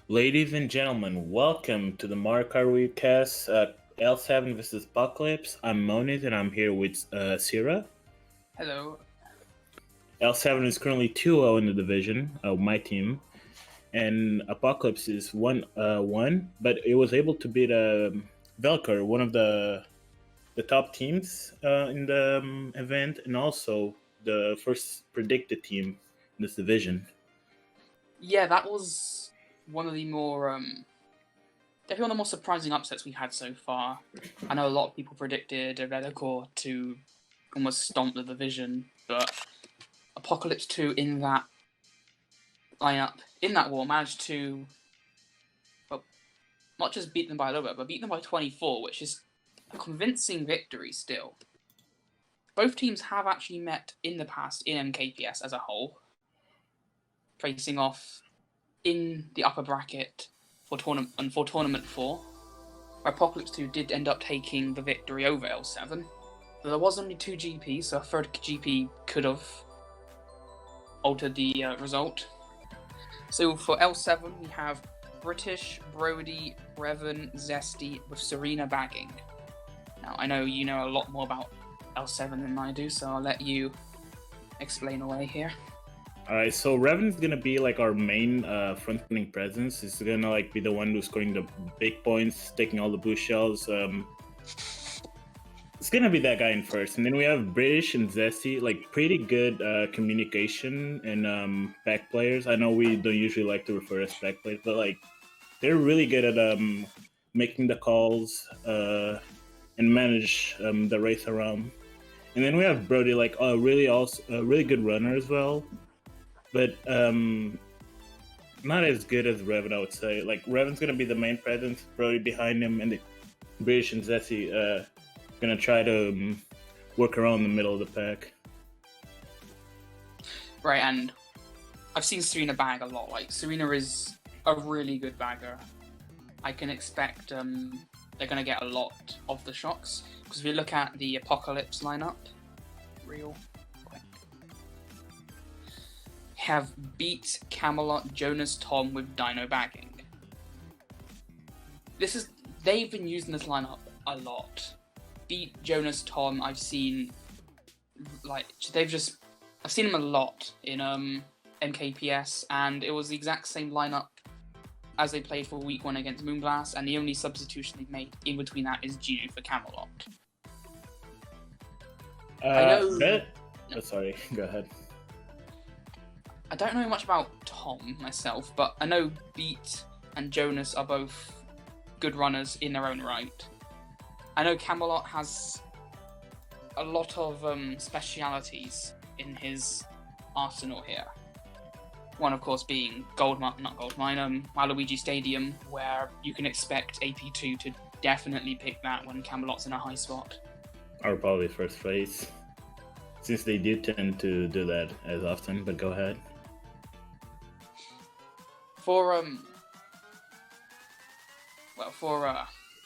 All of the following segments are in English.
Ladies and gentlemen, welcome to the Mario Kart Webcast, L7 versus Apocalypse. I'm Monyz and I'm here with Sira. Hello. L7 is currently 2-0 in the division, my team, and Apocalypse is 1-1, but it was able to beat Velker, one of the top teams in the event, and also the first predicted team in this division. Yeah, that was one of the more definitely one of the more surprising upsets we had so far. I know a lot of people predicted Velikor to almost stomp the division, but Apocalypse 2 in that lineup, in that war, managed to not just beat them by a little bit, but beat them by 24, which is a convincing victory still. Both teams have actually met in the past in MKPS as a whole, facing off in the upper bracket for Tournament 4, where Apocalypse 2 did end up taking the victory over L7. But there was only 2 GPs, so a third GP could have altered the result. So for L7, we have British, Brody, Revan, Zesty, with Serena bagging. Now, I know you know a lot more about L7 than I do, so I'll let you explain away here. Alright, so Revan's gonna be like our main front-running presence. He's gonna like be the one who's scoring the big points, taking all the boost shells. It's gonna be that guy in first, and then we have British and Zesty, like pretty good communication and back players. I know we don't usually like to refer as back players, but like they're really good at making the calls and manage the race around. And then we have Brody, like really good runner as well, but not as good as Revan, I would say. Like Revan's gonna be the main presence, Brody behind him, and the British and Zesty gonna try to work around the middle of the pack. Right, and I've seen Serena bag a lot. Like Serena is a really good bagger. I can expect they're gonna get a lot of the shocks, because if we look at the Apocalypse lineup, real quick, have Beat, Camelot, Jonas, Tom with Dino bagging. They've been using this lineup a lot. Beat, Jonas, Tom, I've seen I've seen them a lot in MKPS, and it was the exact same lineup as they played for week 1 against Moonblast, and the only substitution they've made in between that is Genu for Camelot. Sorry, go ahead. I don't know much about Tom myself, but I know Beat and Jonas are both good runners in their own right. I know Camelot has a lot of specialities in his arsenal here. One, of course, being Waluigi Stadium, where you can expect AP2 to definitely pick that when Camelot's in a high spot. Or probably first place, since they do tend to do that as often, but go ahead. For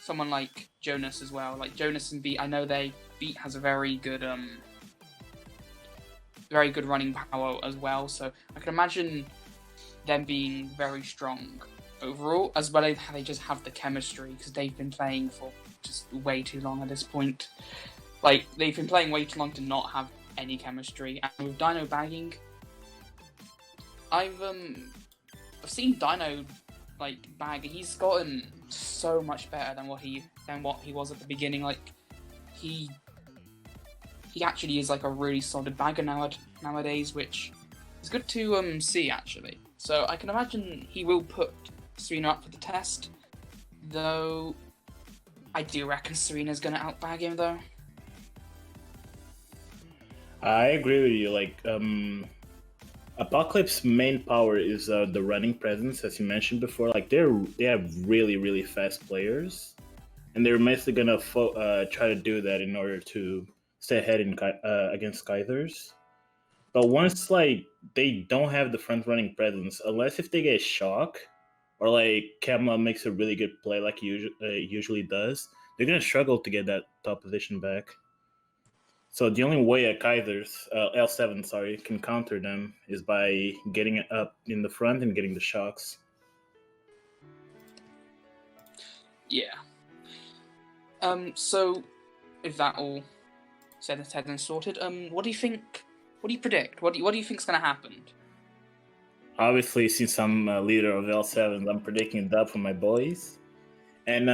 someone like Jonas as well, like Jonas and Beat, I know Beat has a very good running power as well, so I can imagine them being very strong overall, as well as how they just have the chemistry, because they've been playing for just way too long at this point. Like, they've been playing way too long to not have any chemistry, and with Dino bagging, I've seen Dino bag. He's gotten so much better than what he was at the beginning. Like, he actually is like a really solid bagger nowadays, which is good to see actually. So I can imagine he will put Serena up for the test, though I do reckon Serena's gonna outbag him though. I agree with you. Like, Apocalypse's main power is the running presence, as you mentioned before. Like, they have really, really fast players, and they're mostly gonna try to do that in order to stay ahead against Kaithers. But once like they don't have the front running presence, unless if they get shock or like Camelot makes a really good play like he usually does, they're gonna struggle to get that top position back. So the only way a Kaithers L7 can counter them is by getting it up in the front and getting the shocks. Yeah. So, if that all said and sorted, what do you think? What do you predict? What do you think's gonna happen? Obviously, since I'm leader of L7, I'm predicting that for my boys. And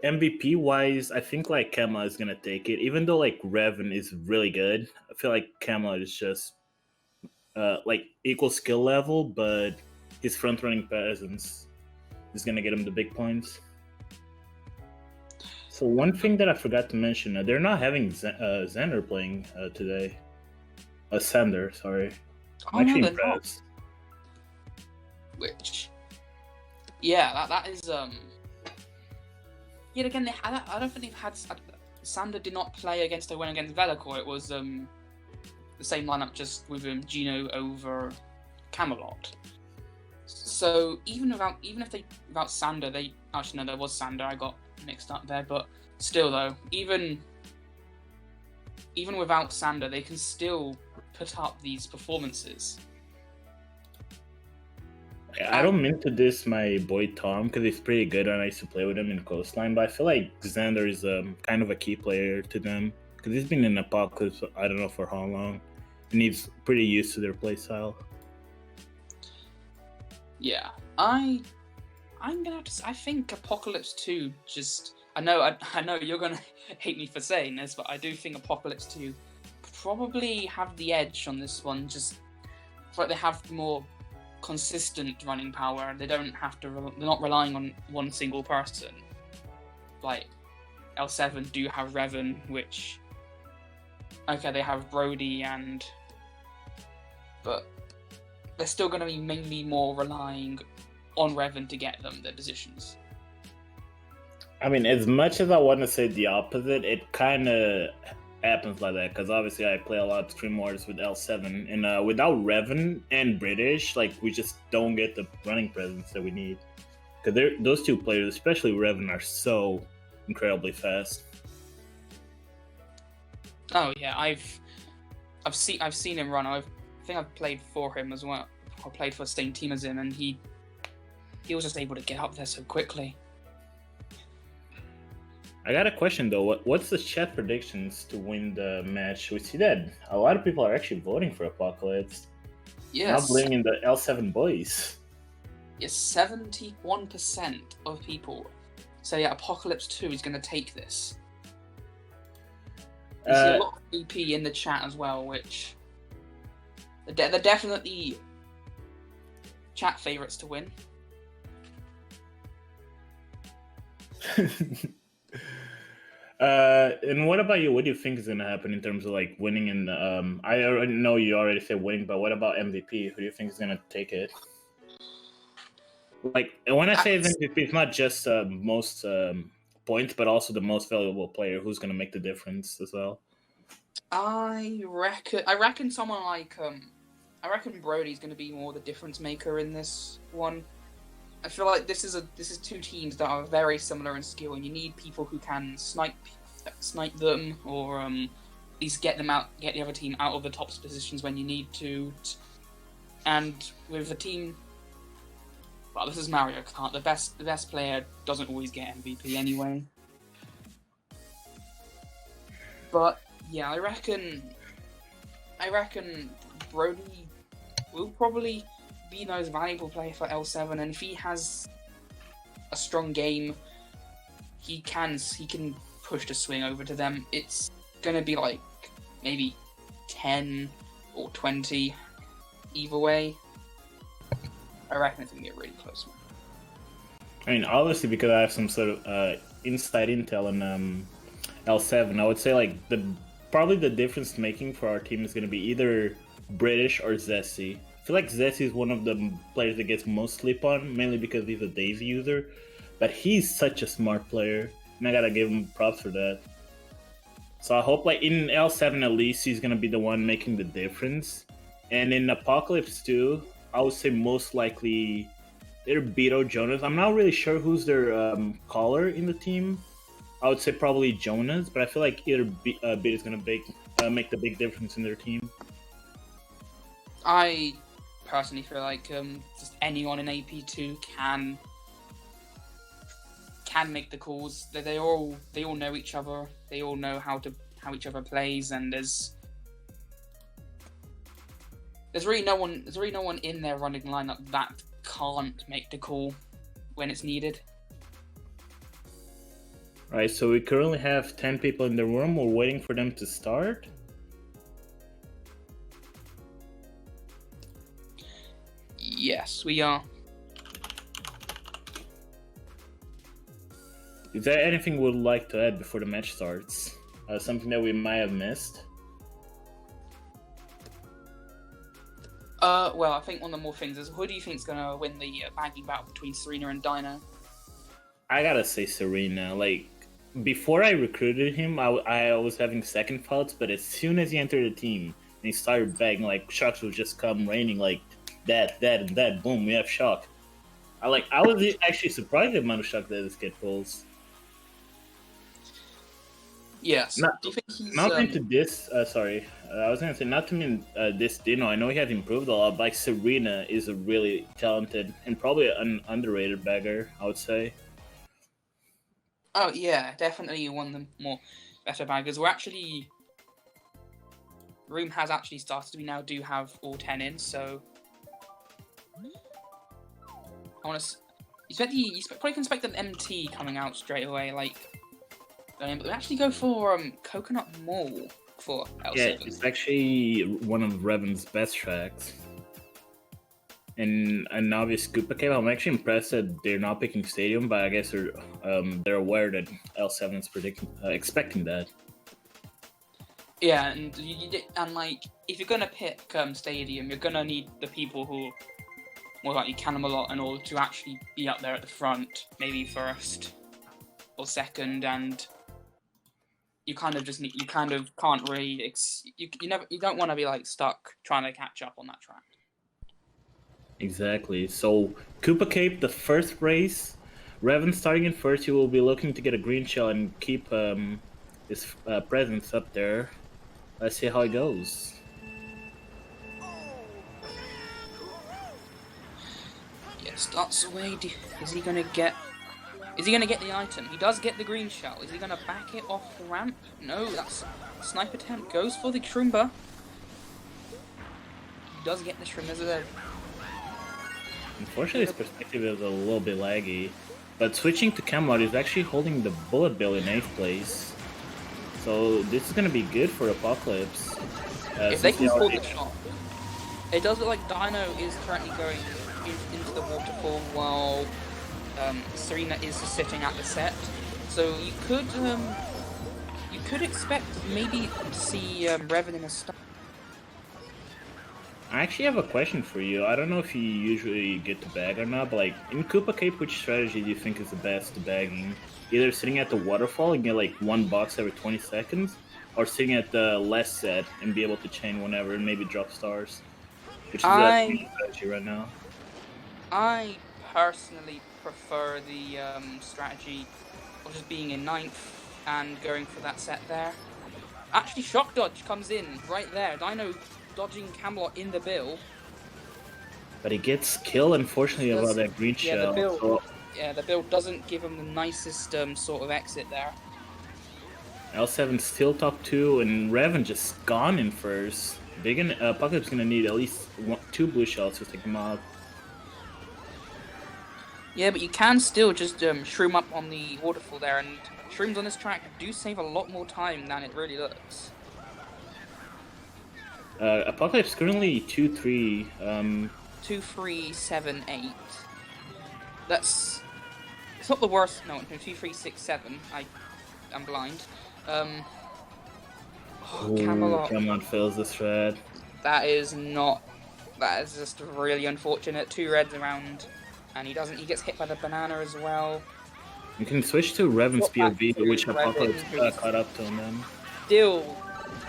MVP wise, I think like Kema is gonna take it. Even though like Revan is really good, I feel like Kema is just like equal skill level, but his front running presence is gonna get him the big points. So one thing that I forgot to mention, they're not having Xander playing today. Sander, sorry. I'm Oh no, actually they're not. impressed. Which, yeah, that is Yet again, I don't think they've had. Sander did not play against a win against Velikor. It was the same lineup, just with Gino over Camelot. So without Sander, they actually no, there was Sander. I got mixed up there, but still though, even without Sander, they can still put up these performances. I don't mean to diss my boy Tom because he's pretty good and I used to play with him in Coastline, but I feel like Xander is kind of a key player to them because he's been in Apocalypse, I don't know for how long, and he's pretty used to their play style. Yeah, I'm gonna have to. I think Apocalypse 2 just. I know you're gonna hate me for saying this, but I do think Apocalypse 2 probably have the edge on this one. Just like they have more consistent running power. They don't have to. They're not relying on one single person. Like L7 do have Revan, which they have Brody but they're still going to be mainly more relying on Revan to get them their positions. I mean, as much as I want to say the opposite, it kind of happens like that because obviously I play a lot of Stream Wars with L7, and without Revan and British, like we just don't get the running presence that we need. Because those two players, especially Revan, are so incredibly fast. Oh yeah, I've seen him run. I think I've played for him as well. I played for the same team as him, and he was just able to get up there so quickly. I got a question though. What's the chat predictions to win the match? We see that a lot of people are actually voting for Apocalypse. Yes. Not blaming the L7 boys. Yes, 71% of people say Apocalypse 2 is going to take this. You see a lot of BP in the chat as well, which they're definitely chat favourites to win. And what about you? What do you think is going to happen in terms of like winning? And I already know you already said winning, but what about MVP? Who do you think is going to take it? Like, and when I say MVP, it's not just most points, but also the most valuable player. Who's going to make the difference as well? I reckon someone like I reckon Brody's going to be more the difference maker in this one. I feel like this is two teams that are very similar in skill, and you need people who can snipe them, or at least get the other team out of the top positions when you need to. And with a team, well, this is Mario Kart. The best player doesn't always get MVP anyway. But yeah, I reckon Brody will probably be the most valuable player for L7, and if he has a strong game, he can push the swing over to them. It's gonna be like maybe 10 or 20 either way. I reckon it's gonna get really close. I mean, obviously, because I have some sort of inside intel on L7, I would say like probably the difference making for our team is gonna be either British or Zessie. I feel like Zessie is one of the players that gets most sleep on, mainly because he's a Daisy user. But he's such a smart player, and I gotta give him props for that. So I hope, like, in L7 at least, he's gonna be the one making the difference. And in Apocalypse 2, I would say most likely either Beto Jonas. I'm not really sure who's their caller in the team. I would say probably Jonas, but I feel like either Beto is gonna make the big difference in their team. I personally feel like just anyone in AP2 can can make the calls. They all know each other. They all know how each other plays, and there's really no one in their running lineup that can't make the call when it's needed. Right, so we currently have 10 people in the room. We're waiting for them to start. Yes, we are. Is there anything we would like to add before the match starts? Something that we might have missed? Well, I think one of the more things is, who do you think is going to win the bagging battle between Serena and Dino? I gotta say Serena. Like, before I recruited him, I was having second thoughts, but as soon as he entered the team and he started bagging, like, shocks would just come raining, like, that, and that, boom, we have shock. I was actually surprised at the amount of shock that this kid pulls. Yes. Do you think he's... Not into this, sorry. I was going to say, not to mean this Dino. I know he has improved a lot, but like Serena is a really talented and probably an underrated bagger, I would say. Oh, yeah, definitely one of the more better baggers. We're actually... Room has actually started. We now do have all 10 in, so... I want to... You probably can expect an MT coming out straight away, like... But we actually go for Coconut Mall for L7. Yeah, it's actually one of Revan's best tracks. And an obvious Koopa Cave. I'm actually impressed that they're not picking Stadium, but I guess they're aware that L7 is expecting that. Yeah, and like if you're gonna pick Stadium, you're gonna need the people who more likely can them a lot in order to actually be up there at the front, maybe first or second, and you kind of can't really you don't want to be like stuck trying to catch up on that track. Exactly. So Koopa Cape, the first race, Revan starting in first. He will be looking to get a green shell and keep his presence up there. Let's see how it goes. Yeah, starts away. Is he gonna get the item? He does get the green shell. Is he gonna back it off the ramp? No, that's sniper attempt. Goes for the Shroomba. He does get the Shroomba. Unfortunately, his perspective is a little bit laggy. But switching to Camelot is actually holding the Bullet Bill in 8th place. So this is gonna be good for Apocalypse. If they can pull the shot. It does look like Dino is currently going into the waterfall while Serena is sitting at the set. So you could expect maybe to see Revan in a start. I actually have a question for you. I don't know if you usually get to bag or not, but like in Koopa Cape, which strategy do you think is the best to bagging? Either sitting at the waterfall and get like one box every 20 seconds, or sitting at the last set and be able to chain whenever and maybe drop stars, which is the strategy right now. I personally prefer the strategy of just being in 9th and going for that set there. Actually, Shock Dodge comes in right there. Dino dodging Camelot in the bill. But he gets killed, unfortunately, about that green shell. The bill doesn't give him the nicest sort of exit there. L7 still top 2, and Revan just gone in first. Apocalypse gonna need at least 2 blue shells to take him out. Yeah, but you can still just shroom up on the waterfall there, and shrooms on this track do save a lot more time than it really looks. Apocalypse currently 2-3. 2-3, 7, 8. It's not the worst. No, 2, 3, 6, 7. I'm blind. Camelot fails this thread. That is just really unfortunate. 2 reds around, and he gets hit by the banana as well. You can switch to Revan's POV, which Apocalypse caught up to him then.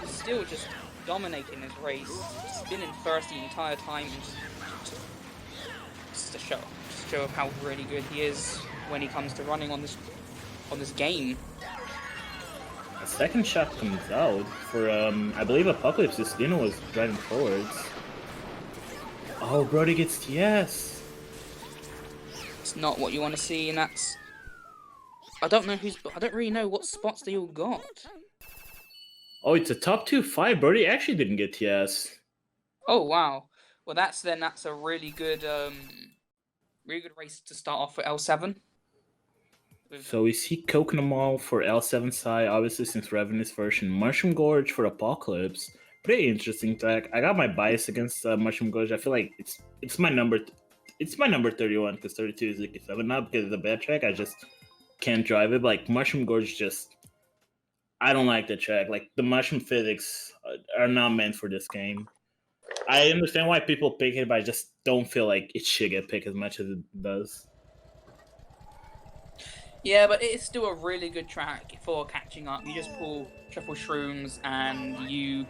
Still just dominating this race. Just been in first the entire time, just to show how really good he is when he comes to running on this game. A second shot comes out for I believe Apocalypse's Dino was driving forwards. Oh, Brody gets TS. It's not what you want to see, and that's I don't know I don't really know what spots they all got. Oh, it's a top 2-5. Brody actually didn't get TS. Oh wow. Well, that's a really good race to start off for L7. So we see Coconut Mall for L7 side, obviously since Revenus version. Mushroom Gorge for Apocalypse. Pretty interesting track. I got my bias against Mushroom Gorge. I feel like it's my number 31 because 32 is like 7, not because it's a bad track. I just can't drive it. But like Mushroom Gorge, just I don't like the track. Like the mushroom physics are not meant for this game. I understand why people pick it, but I just don't feel like it should get picked as much as it does. Yeah, but it's still a really good track for catching up. You just pull triple shrooms and you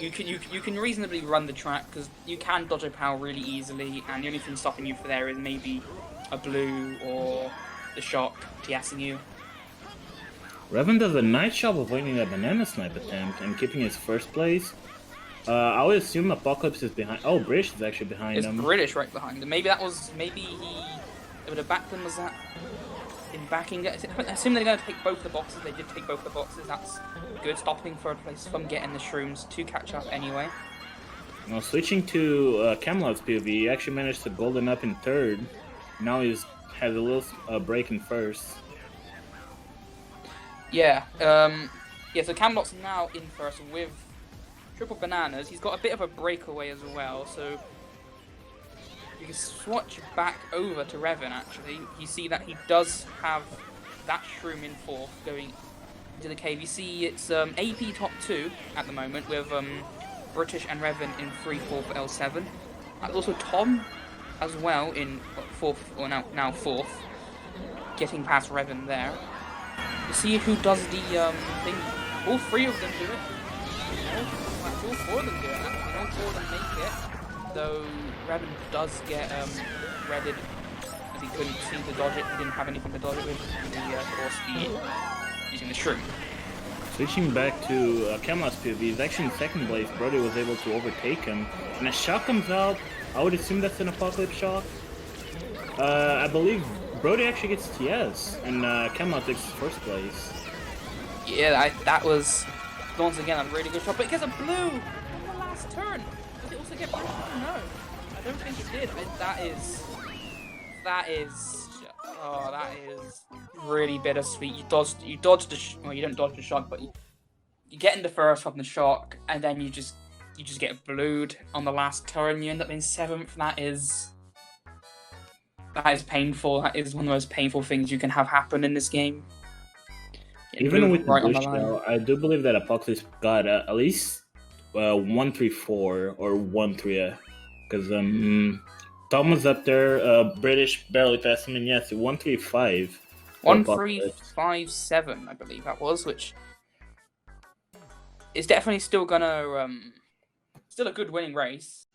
can reasonably run the track because you can dodge a power really easily, and the only thing stopping you for there is maybe a blue or the shock TSing you. Revan does a nice job of winning that banana snipe attempt and keeping his first place. I would assume Apocalypse is behind. Oh, British is actually behind him. It's British right behind him. Maybe he would have backed them. Was that in backing? I assume they're going to take both the boxes. They did take both the boxes. That's good, stopping third place from getting the shrooms to catch up anyway. Now switching to Camelot's POV, he actually managed to golden up in third. Now has a little break in first. Yeah, so Camelot's now in first with triple bananas. He's got a bit of a breakaway as well, so you can swatch back over to Revan actually. You see that he does have that shroom in fourth going into the cave. You see it's AP top 2 at the moment with British and Revan in 3-4 for L7. There's also Tom as well in fourth, or now fourth, getting past Revan there. You see who does the thing. All three of them do it. All 4 of them do it. Actually, all 4 of them make it. Though Revan does get redded as he couldn't see the dodge it. He didn't have anything to dodge it with. Using the shroom. Switching back to Camelot's POV, he's actually in second place. Brody was able to overtake him. And a shock comes out. I would assume that's an Apocalypse shock. I believe Brody actually gets TS, and Camelot takes first place. Yeah, that was once again a really good shot, but it gets a blue on the last turn. Does it also get blue? No, I don't think it did. That is really bittersweet. You dodged the well, you don't dodge the shock, but you get into first from the shock, and then you just get blued on the last turn. You end up in 7th. That is painful. That is one of the most painful things you can have happen in this game. Even with the blue shell, I do believe that Apocalypse got at least 1-3-4 or 1-3, because Tom was up there. British barely passed him, and yes, 1-3-5. 1-3-5-7, I believe that was, which is definitely still gonna still a good winning race,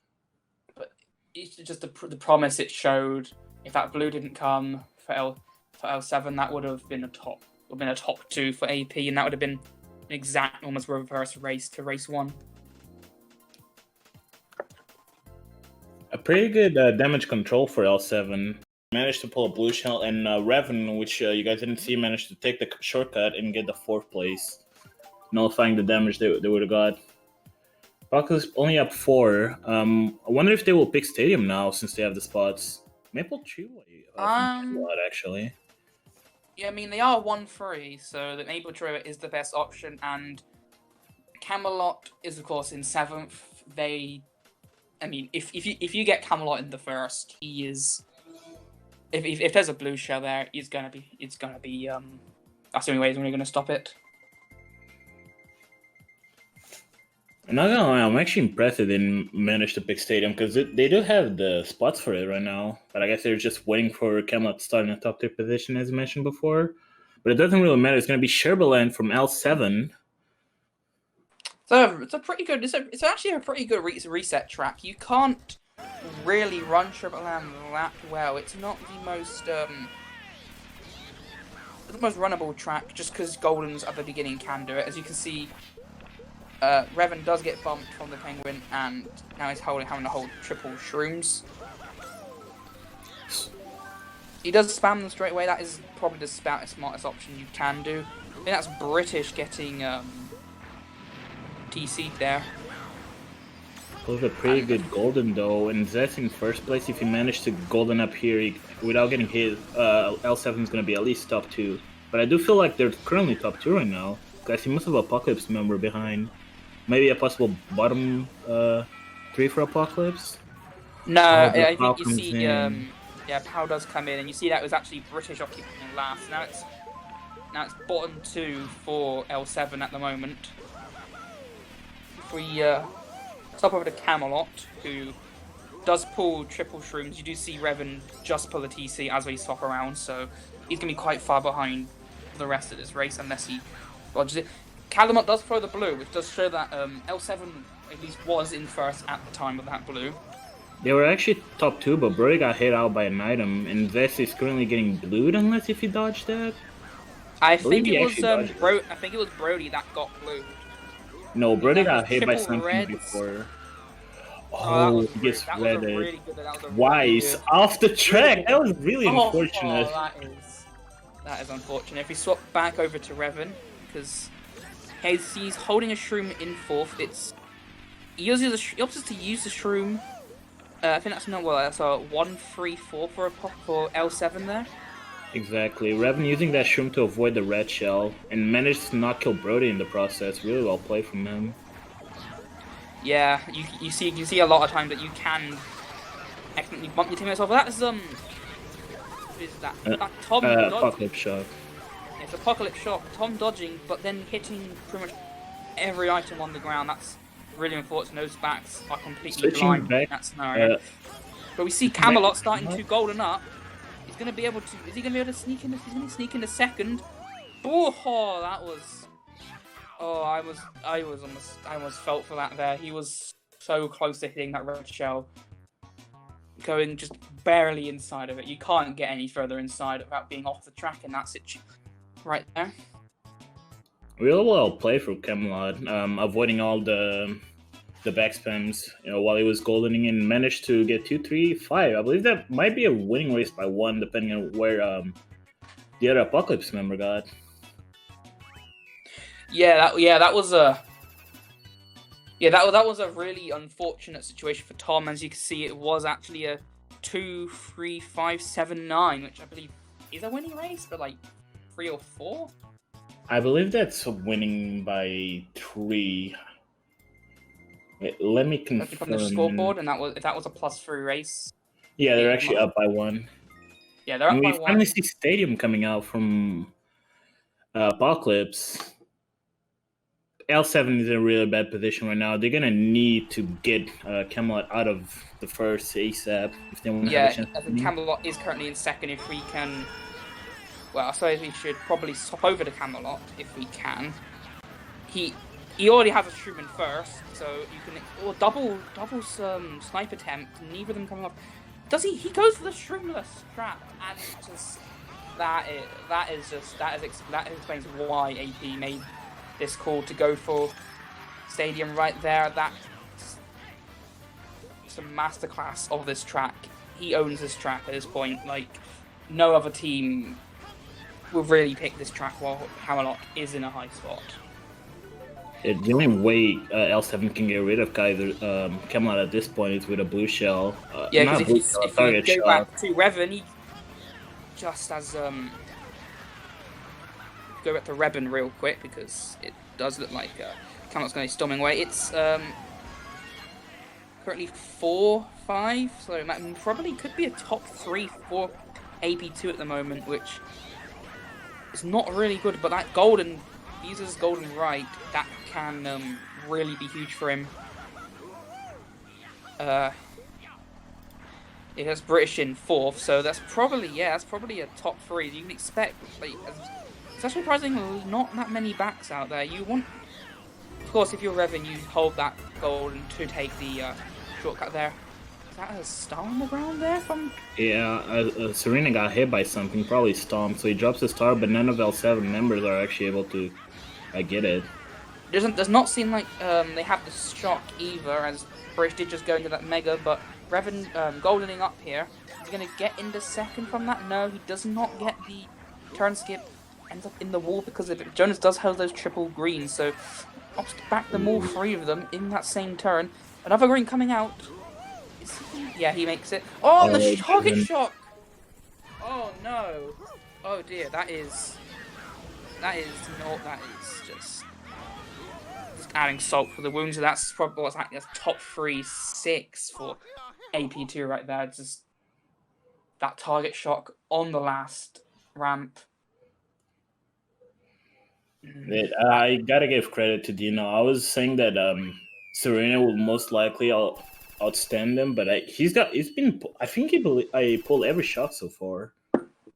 but it's just the promise it showed. If that blue didn't come for L7, that would have been a top 2 for AP, and that would have been an exact, almost reverse race to race 1. A pretty good damage control for L7. Managed to pull a blue shell, and Revan, which you guys didn't see, managed to take the shortcut and get the 4th place, nullifying the damage they would have got. Apocalypse only up 4. I wonder if they will pick Stadium now since they have the spots. Maple Tree actually. Yeah, I mean they are 1-3, so the Maple Tree is the best option, and Camelot is of course in 7th. If you get Camelot in the first, he is. If there's a blue shell there, it's gonna be. That's the only way he's only gonna stop it. I'm not gonna lie, I'm actually impressed they didn't manage to pick Stadium, because they do have the spots for it right now. But I guess they're just waiting for Camelot to start in the top 3 position, as mentioned before. But it doesn't really matter. It's going to be Sherbaland from L7. So it's a pretty good. It's actually a pretty good reset track. You can't really run Sherbaland that well. It's not the most runnable track, just because Goldens at the beginning can do it. As you can see. Revan does get bumped from the Penguin, and now he's having to hold triple shrooms. He does spam them straight away. That is probably the smartest option you can do. I think that's British getting TC'd there. Pulls a pretty good golden though, and Zed's in first place. If he managed to golden up here without getting hit, L7 is going to be at least top 2. But I do feel like they're currently top 2 right now. I see most of Apocalypse member behind. Maybe a possible bottom 3 for Apocalypse? No, I think you see, yeah, Pow does come in, and you see that was actually British occupying last. Now it's bottom 2 for L7 at the moment. If we stop over to Camelot, who does pull triple shrooms, you do see Revan just pull a TC as we swap around, so he's going to be quite far behind the rest of this race unless he dodges it. Camelot does throw the blue, which does show that L7 at least was in first at the time of that blue. They were actually top 2, but Brody got hit out by an item, and Zess is currently getting blued unless if he dodged that. I think it was Brody that got blued. No, Brody got hit by something reds before. Oh, he gets redded. Really Twice off the track. That was really unfortunate. That is unfortunate. If we swap back over to Revan, because he's holding a shroom in fourth. He opts to use the shroom. I think that's not well. That's a 1-3-4 for L7 there. Exactly. Revan using that shroom to avoid the red shell and managed to not kill Brody in the process. Really well played from him. Yeah, you see a lot of times that you can accidentally bump your teammates off. That's what is that? That Tom Apocalypse Shock. It's Apocalypse Shock. Tom dodging, but then hitting pretty much every item on the ground. That's really unfortunate. Those backs are completely blind in that scenario. But we see Camelot starting to golden up. He's going to be able to. Is he going to be able to sneak in? He's going to sneak in a second. Oh, that was. Oh, I almost felt for that there. He was so close to hitting that red shell. Going just barely inside of it. You can't get any further inside without being off the track in that situation. Right there. Real well played for Camelot, avoiding all the back spams, while he was goldening and managed to get 2, 3, 5. I believe that might be a winning race by 1, depending on where the other Apocalypse member got. That was a really unfortunate situation for Tom. As you can see, it was actually a 2, 3, 5, 7, 9, which I believe is a winning race, but like 3 or 4. I believe that's winning by 3. Wait, let me confirm. From the scoreboard, and that was a +3 race. Yeah, they're actually up by 1. Yeah, they're up by 1. We finally see Stadium coming out from Apocalypse. L7 is in a really bad position right now. They're gonna need to get Camelot out of the first ASAP if they want to have a chance. I think Camelot is currently in second. If we can, well, I suppose we should probably swap over to Camelot if we can. He already has a shroom in first, so you can double snipe attempt. Neither of them coming up. Does he? He goes for the shroomless trap, and just that explains why AP made this call to go for Stadium right there. That's a masterclass of this track. He owns this track at this point. Like, no other team will really pick this track while Camelot is in a high spot. The only way L7 can get rid of Camelot at this point is with a blue shell. Yeah, because if you go back to Revan, he just as go back to Revan real quick because it does look like Camelot's going to be storming away. It's currently 4-5, so it probably could be a top 3 for AP2 at the moment, which is not really good. But that golden, he uses golden right, that can really be huge for him. It has British in 4th, so that's probably a top 3. You can expect, like, it's actually surprisingly not that many backs out there. You want, of course, if you're Revan, you hold that golden to take the shortcut there. Is that a star on the ground there from? Yeah, Serena got hit by something, probably stomped, so he drops the star, but none of L7 members are actually able to get it. Does not seem like they have the shock either, as British did just go into that mega, but Revan goldening up here. He's going to get into second from that. No, he does not get the turn skip. Ends up in the wall because of it. Jonas does have those triple greens, so opts to back them all 3 of them in that same turn. Another green coming out. Yeah, he makes it. Oh, the target shock! Oh no! Oh dear, that is just adding salt for the wounds. That's probably what's happening. That's top 3-6 for AP2 right there. It's just that target shock on the last ramp. I gotta give credit to Dino. I was saying that Serena will most likely outstand him, but I think I pulled every shot so far.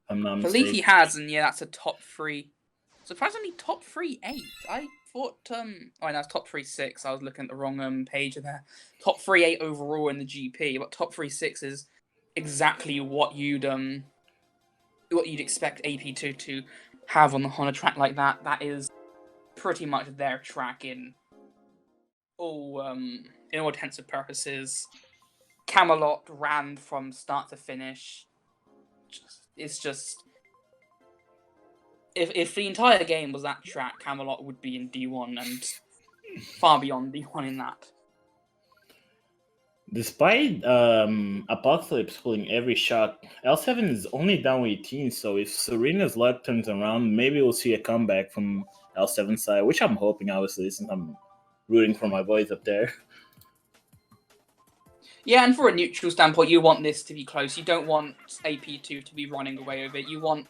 I'm not I mistaken. believe he has, and yeah, that's a top 3. Surprisingly, top 3-8. I thought no, it's top 3-6. I was looking at the wrong page there. Top 3-8 overall in the GP, but top 3-6 is exactly what you'd expect AP2 to have on a track like that. That is pretty much their track in all intents and purposes. Camelot ran from start to finish. It's just if the entire game was that track, Camelot would be in D1 and far beyond D1 in that. Despite Apocalypse pulling every shot, L7 is only down 18, so if Serena's luck turns around, maybe we'll see a comeback from L7 side, which I'm hoping, obviously, since I'm rooting for my boys up there. Yeah, and for a neutral standpoint, you want this to be close. You don't want AP2 to be running away with it. You'd want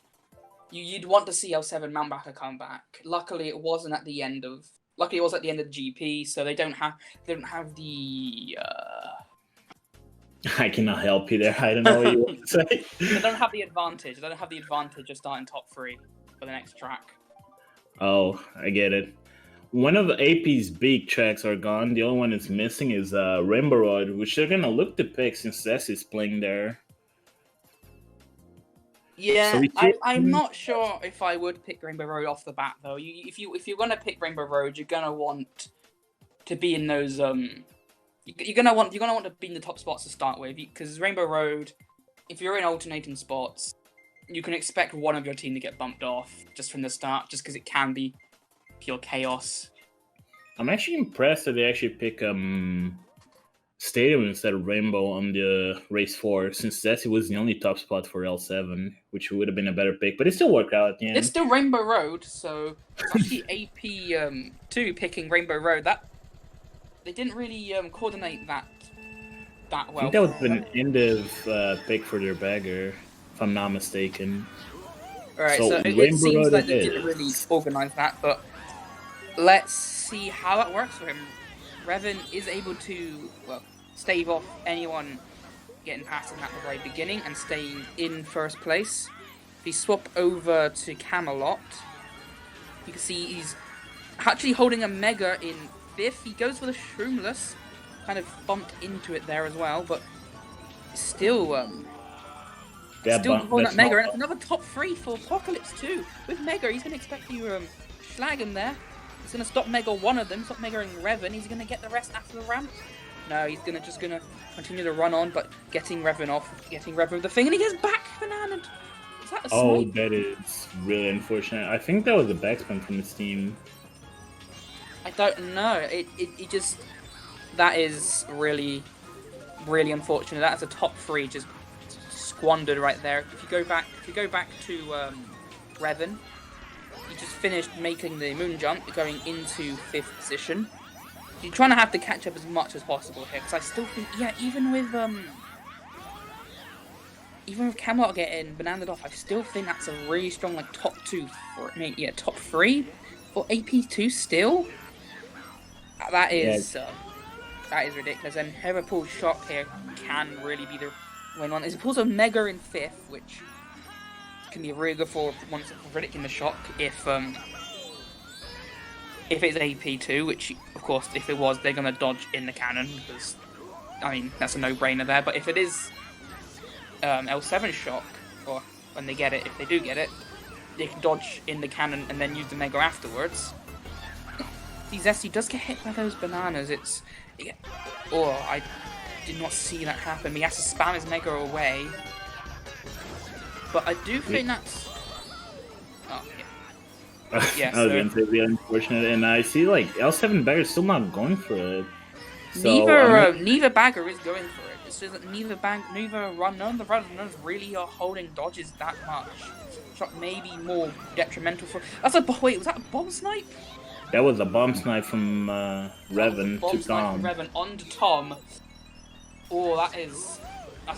to see L7 mount back a comeback. Luckily, it wasn't at the end of. Luckily, it was at the end of the GP, so they don't have the. I cannot help you there. I don't know what you want to say. They don't have the advantage. They don't have the advantage of starting top 3 for the next track. Oh, I get it. One of AP's big tracks are gone. The only one that's missing is Rainbow Road, which they're gonna look to pick since Zess is playing there. Yeah, so I'm not sure if I would pick Rainbow Road off the bat though. If you're gonna pick Rainbow Road, you're gonna want to be in those You're gonna want to be in the top spots to start with, because Rainbow Road, if you're in alternating spots, you can expect one of your team to get bumped off just from the start, just because it can be pure chaos. I'm actually impressed that they actually pick Stadium instead of Rainbow on the race 4, since Zessie was the only top spot for L7, which would have been a better pick, but it still worked out at the end. It's still Rainbow Road, so it's actually AP2 picking Rainbow Road. That they didn't really coordinate that well. I think that was an end of pick for their bagger, if I'm not mistaken. Alright, so it seems like they didn't really organise that, but let's see how that works for him. Revan is able to, stave off anyone getting past him at the very beginning and staying in first place. If you swap over to Camelot, you can see he's actually holding a Mega in 5th. He goes for the Shroomless, kind of bumped into it there as well, but still holding that Mega, and it's another top 3 for Apocalypse too. With Mega, he's going to expect you to slag him there. He's going to stop Mega one of them, stop Mega-ing Revan. He's going to get the rest after the ramp. No, he's just going to continue to run on, but getting Revan off, getting Revan with the thing, and he gets back bananaed. Is that a snipe? That is really unfortunate. I think that was a backspin from his team. I don't know. It just, that is really, really unfortunate. That's a top 3 just squandered right there. If you go back to Revan, he just finished making the moon jump, going into 5th position. You're trying to have to catch up as much as possible here, because I still think, even with Camelot getting bananaed off, I still think that's a really strong top 3 for AP2 still. That is ridiculous, and Liverpool's shot here can really be the win one. He pulls a Mega in 5th, which can be really good for once predicting the shock if it's AP2, which of course if it was, they're gonna dodge in the cannon, because that's a no-brainer there. But if it is L7 shock, or when they get it, if they do get it, they can dodge in the cannon and then use the Mega afterwards. See, Zesty does get hit by those bananas. did not see that happen. He has to spam his Mega away. But I do think that's... Oh, yeah. Yeah, I was going to say, really unfortunate. And I see, like, L7 Bagger's still not going for it. So, neither bagger is going for it. It's just that none of the runners really are holding dodges that much. Shot maybe more detrimental for... Wait, was that a bomb snipe? That was a bomb snipe from Revan to Tom. Revan onto Tom. Oh, that's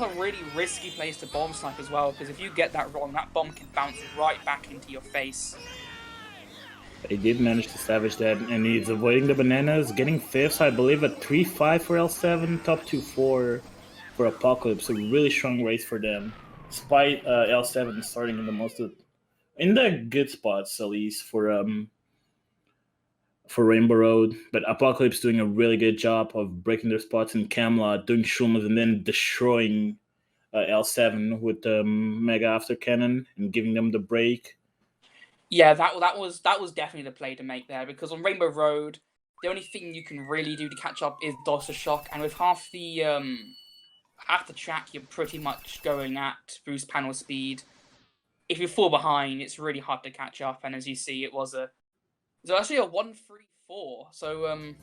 a really risky place to bomb snipe as well, because if you get that wrong, that bomb can bounce right back into your face. He did manage to savage that, and he's avoiding the bananas, getting 5th, so I believe a 3-5 for L7, top 2-4 for Apocalypse. A really strong race for them, despite L7 starting in the good spots, at least for Rainbow Road. But Apocalypse doing a really good job of breaking their spots in Camelot, doing Shrooms, and then destroying L7 with the Mega After Cannon and giving them the break. Yeah, that was definitely the play to make there, because on Rainbow Road, the only thing you can really do to catch up is dodge the shock, and with half the track, you're pretty much going at boost panel speed. If you fall behind, it's really hard to catch up, and as you see, it was actually a 1-3-4. So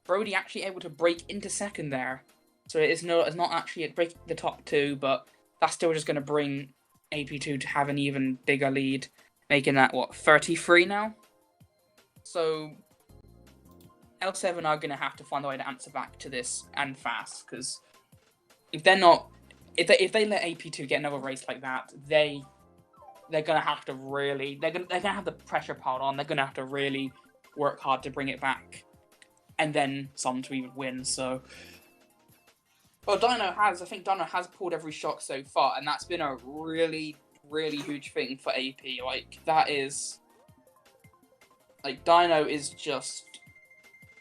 Brody actually able to break into second there. So it's not actually breaking the top 2, but that's still just going to bring AP2 to have an even bigger lead, making that, 33 now? So L7 are going to have to find a way to answer back to this, and fast, because if they let AP2 get another race like that, they're going to have to really, they're going to have the pressure piled on, they're going to have to really work hard to bring it back, and then some to even win, so... Well, I think Dino has pulled every shock so far, and that's been a really, really huge thing for AP. Like, that is... Like, Dino is just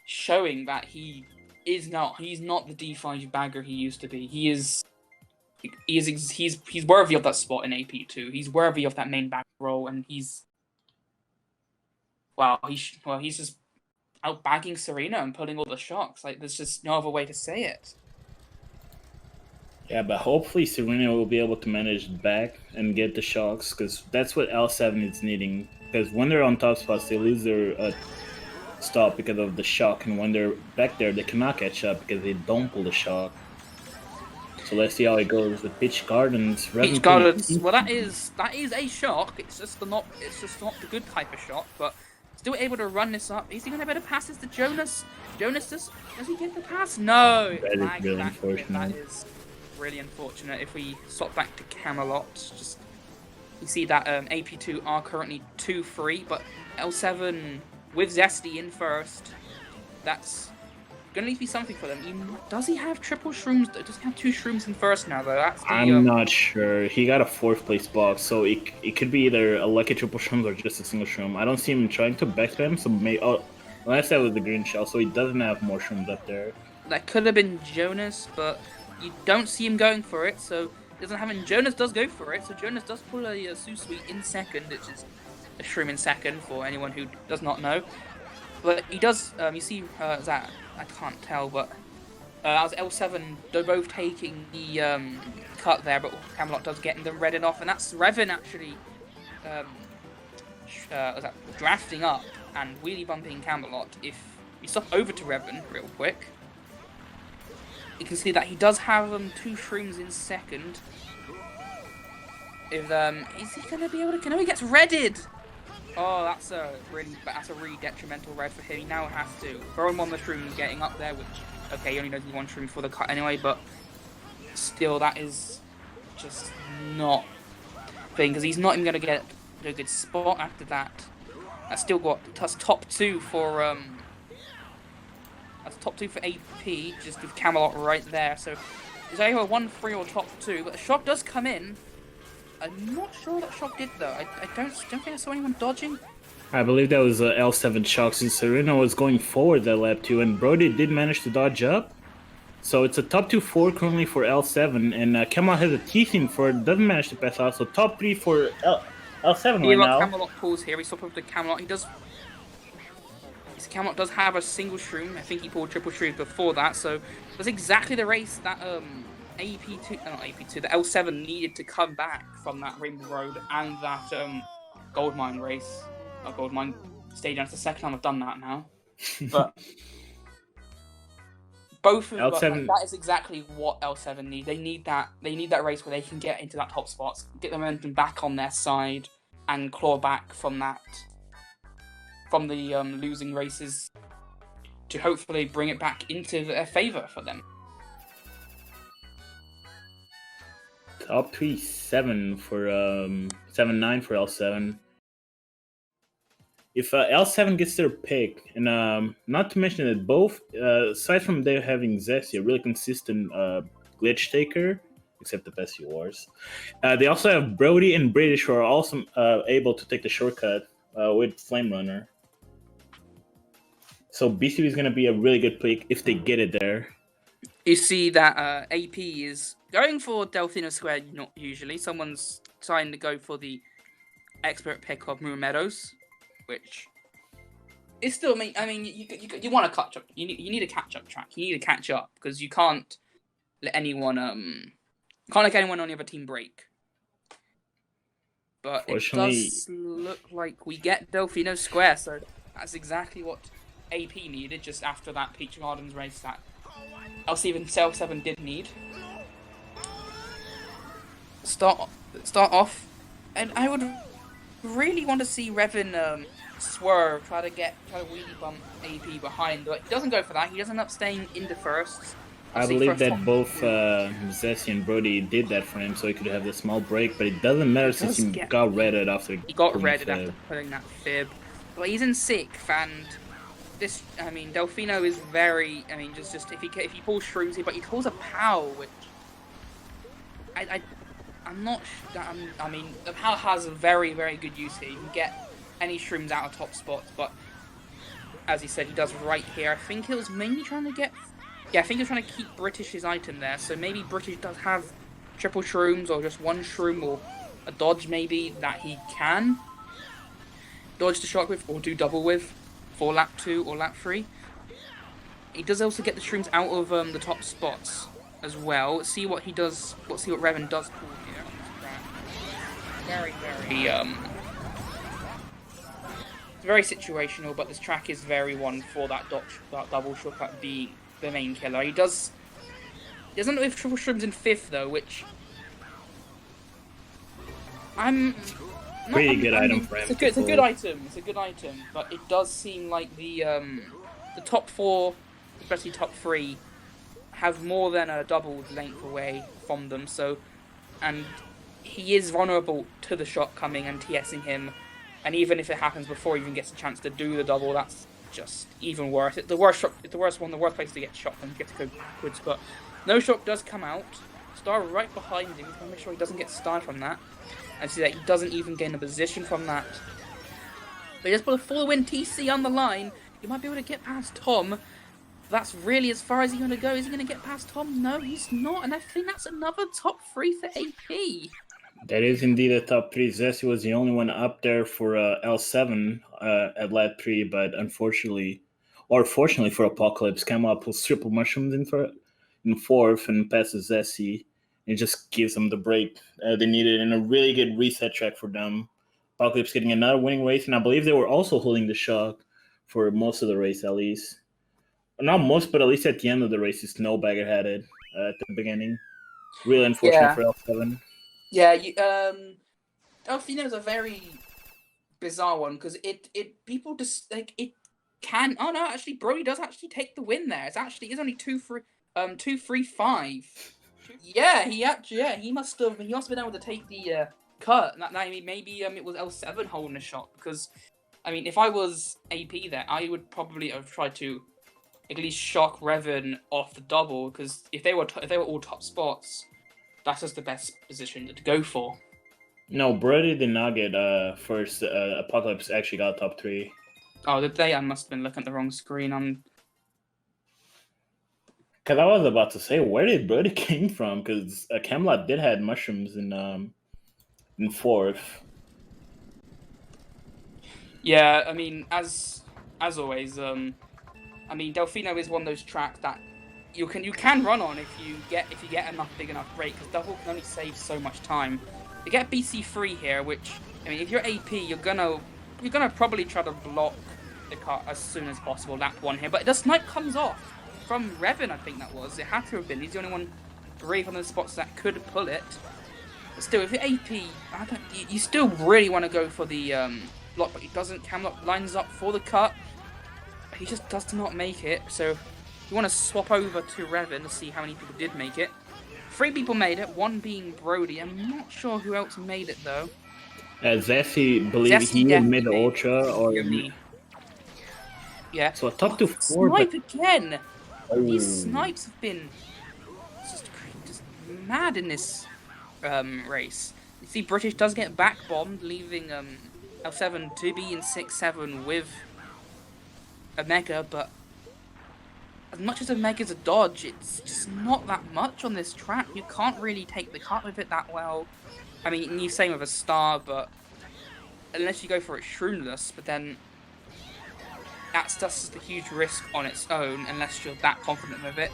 showing that he's not the D5 bagger he used to be. He's worthy of that spot in AP2. He's worthy of that main bagger role, and he's just out bagging Serena and pulling all the shocks. Like, there's just no other way to say it. Yeah, but hopefully Serena will be able to manage back and get the shocks, because that's what L7 is needing. Because when they're on top spots, they lose their stop because of the shock, and when they're back there, they cannot catch up because they don't pull the shock. So let's see how it goes with Peach Gardens. Peach Gardens. Well, that is a shock. It's just not the good type of shock, but still able to run this up. Is he going to be able to pass this to Jonas? Does he get the pass? No. That is really unfortunate. That is really unfortunate. If we swap back to Camelot, just you see that AP2 are currently 2-3, but L7 with Zesty in first. That's gonna need to be something for them. Does he have triple shrooms? Does he have 2 shrooms in first now though? I'm not sure. He got a 4th place box, so it could be either a lucky triple shrooms or just a single shroom. I don't see him trying to backspam, so unless that was the green shell, so he doesn't have more shrooms up there. That could have been Jonas, but you don't see him going for it, so doesn't have it. Jonas does go for it, so Jonas does pull a Susui in second, which is a shroom in second for anyone who does not know. But he does, you see that, I can't tell, but as L7, they're both taking the cut there, but Camelot does get them redded off, and that's Revan actually drafting up and wheelie bumping Camelot. If you stop over to Revan real quick, you can see that he does have 2 shrooms in second. If is he gonna be able to? No, he gets redded. Oh, that's a really detrimental red for him. He now has to throw him on the shroom getting up there, which okay, he only knows 1 shroom for the cut anyway, but still that is just not thing, because he's not even gonna get a good spot after that. That's top 2 for That's top 2 for AP, just with Camelot right there. So it's either a 1-3 or top 2, but the shock does come in. I'm not sure what that shock did though. I don't think I saw anyone dodging. I believe that was L7 shock, since Serena was going forward that lap 2, and Brody did manage to dodge up. So it's a top 2-4 currently for L7, and Camelot has a T-theme for it, doesn't manage to pass out. So top 3 for L7 right now. Camelot pulls here. We swap over to Camelot. He does Camelot does have a single shroom. I think he pulled triple shrooms before that, so that's exactly the race that AP2, not AP2, the L7 needed to come back from that Rainbow Road and that Goldmine race, or Goldmine Stadium. It's the second time I've done that now, but both of L7 that is exactly what L7 need. They need that. They need that race where they can get into that top spots, get the momentum back on their side, and claw back from that. From the losing races to hopefully bring it back into their favor for them. Top 3 7 for 7-9 for L7. If L7 gets their pick, and not to mention that both, aside from they having Zesty, a really consistent glitch taker, except the best wars, they also have Brody and British who are also able to take the shortcut with Flame Runner. So BCB is going to be a really good pick if they get it there. You see that AP is going for Delfino Square, not usually. Someone's trying to go for the expert pick of Moon Meadows, which is still, I mean, you want to catch up. You need a catch-up track. You need to catch up because you can't let anyone, on the other team break. But it does look like we get Delfino Square, so that's exactly what AP needed just after that Peach Gardens race that L7 did need. Start off, and I would really want to see Revan swerve, try to wheelie bump AP behind, but he doesn't go for that. He does end up staying into first. I believe that both Zesty and Brody did that for him, so he could have the small break, but it doesn't matter since he got redded after. He got redded after putting that fib, but he's in 6th, and this, I mean, Delfino is very, I mean, just if he pulls shrooms here, but he pulls a POW, which I'm not. I mean, the POW has a very, very good use here. You can get any shrooms out of top spots, but as he said, he does right here. I think he was mainly trying to get. Yeah, I think he was trying to keep British's item there. So maybe British does have triple shrooms or just one shroom or a dodge maybe that he can dodge the shock with or do double with for lap 2 or lap 3. He does also get the shrooms out of the top spots as well. Let's see what he does. Let's see what Revan does pull here. Very, very it's very situational, but this track is very one for that double shortcut being the main killer. He doesn't know if triple shrooms in 5th though, which pretty good item for him. It's a good item. It's a good item, but it does seem like the top 4, especially top 3, have more than a double length away from them. So, and he is vulnerable to the shot coming and TSing him. And even if it happens before he even gets a chance to do the double, that's just even worse. It's the worst place to get shot and get to go backwards. But no shot does come out. Star right behind him. He's going to make sure he doesn't get starred from that. And see that he doesn't even gain a position from that. But just put a 4-win TC on the line. He might be able to get past Tom. That's really as far as he's going to go. Is he going to get past Tom? No, he's not. And I think that's another top 3 for AP. That is indeed a top 3. Zesty was the only one up there for L7 at lap 3, but unfortunately, or fortunately for Apocalypse, Camelot pulls triple mushrooms in 4th and passes Zesty. It just gives them the break they needed and a really good reset track for them. Apocalypse getting another winning race, and I believe they were also holding the shock for most of the race at least. Not most, but at least at the end of the race, Snowbagger had it at the beginning. Really unfortunate for L7. Yeah, Delfino is a very bizarre one because people just like it can. Oh no, actually, Brody does actually take the win there. It's only 2-3-5. Yeah, he must have been able to take the cut. Maybe it was L7 holding a shot because, I mean, if I was AP there, I would probably have tried to at least shock Revan off the double because if they were all top spots. That's just the best position to go for. No, Brody did not get first. Apocalypse actually got top 3. Oh, did they? I must have been looking at the wrong screen. Because I was about to say, where did Brody came from? Because Camelot did have mushrooms in 4th. Yeah, I mean, as as always, I mean, Delfino is one of those tracks that you can run on if you get enough big enough break, because double can only save so much time. You get BC3 here, which, I mean, if you're AP, you're gonna probably try to block the car as soon as possible. That one here, but the snipe comes off from Revan. I think that was. It had to have been. He's the only one brave on the spots that could pull it. But still, if you're AP, you still really want to go for the block, but he doesn't. Camelot lines up for the cut. He just does not make it. So you want to swap over to Revan to see how many people did make it. 3 people made it, 1 being Brody. I'm not sure who else made it though. Zessi, believe he made the ultra or yeah. So a top to 4, snipe but again. These snipes have been just mad in this race. You see, British does get back bombed, leaving L7 to be in 6-7 with a Mega, but as much as a Mega's a dodge, it's just not that much on this track. You can't really take the cut with it that well. I mean, you same with a Star, but unless you go for it Shroomless, but then that's just a huge risk on its own unless you're that confident with it.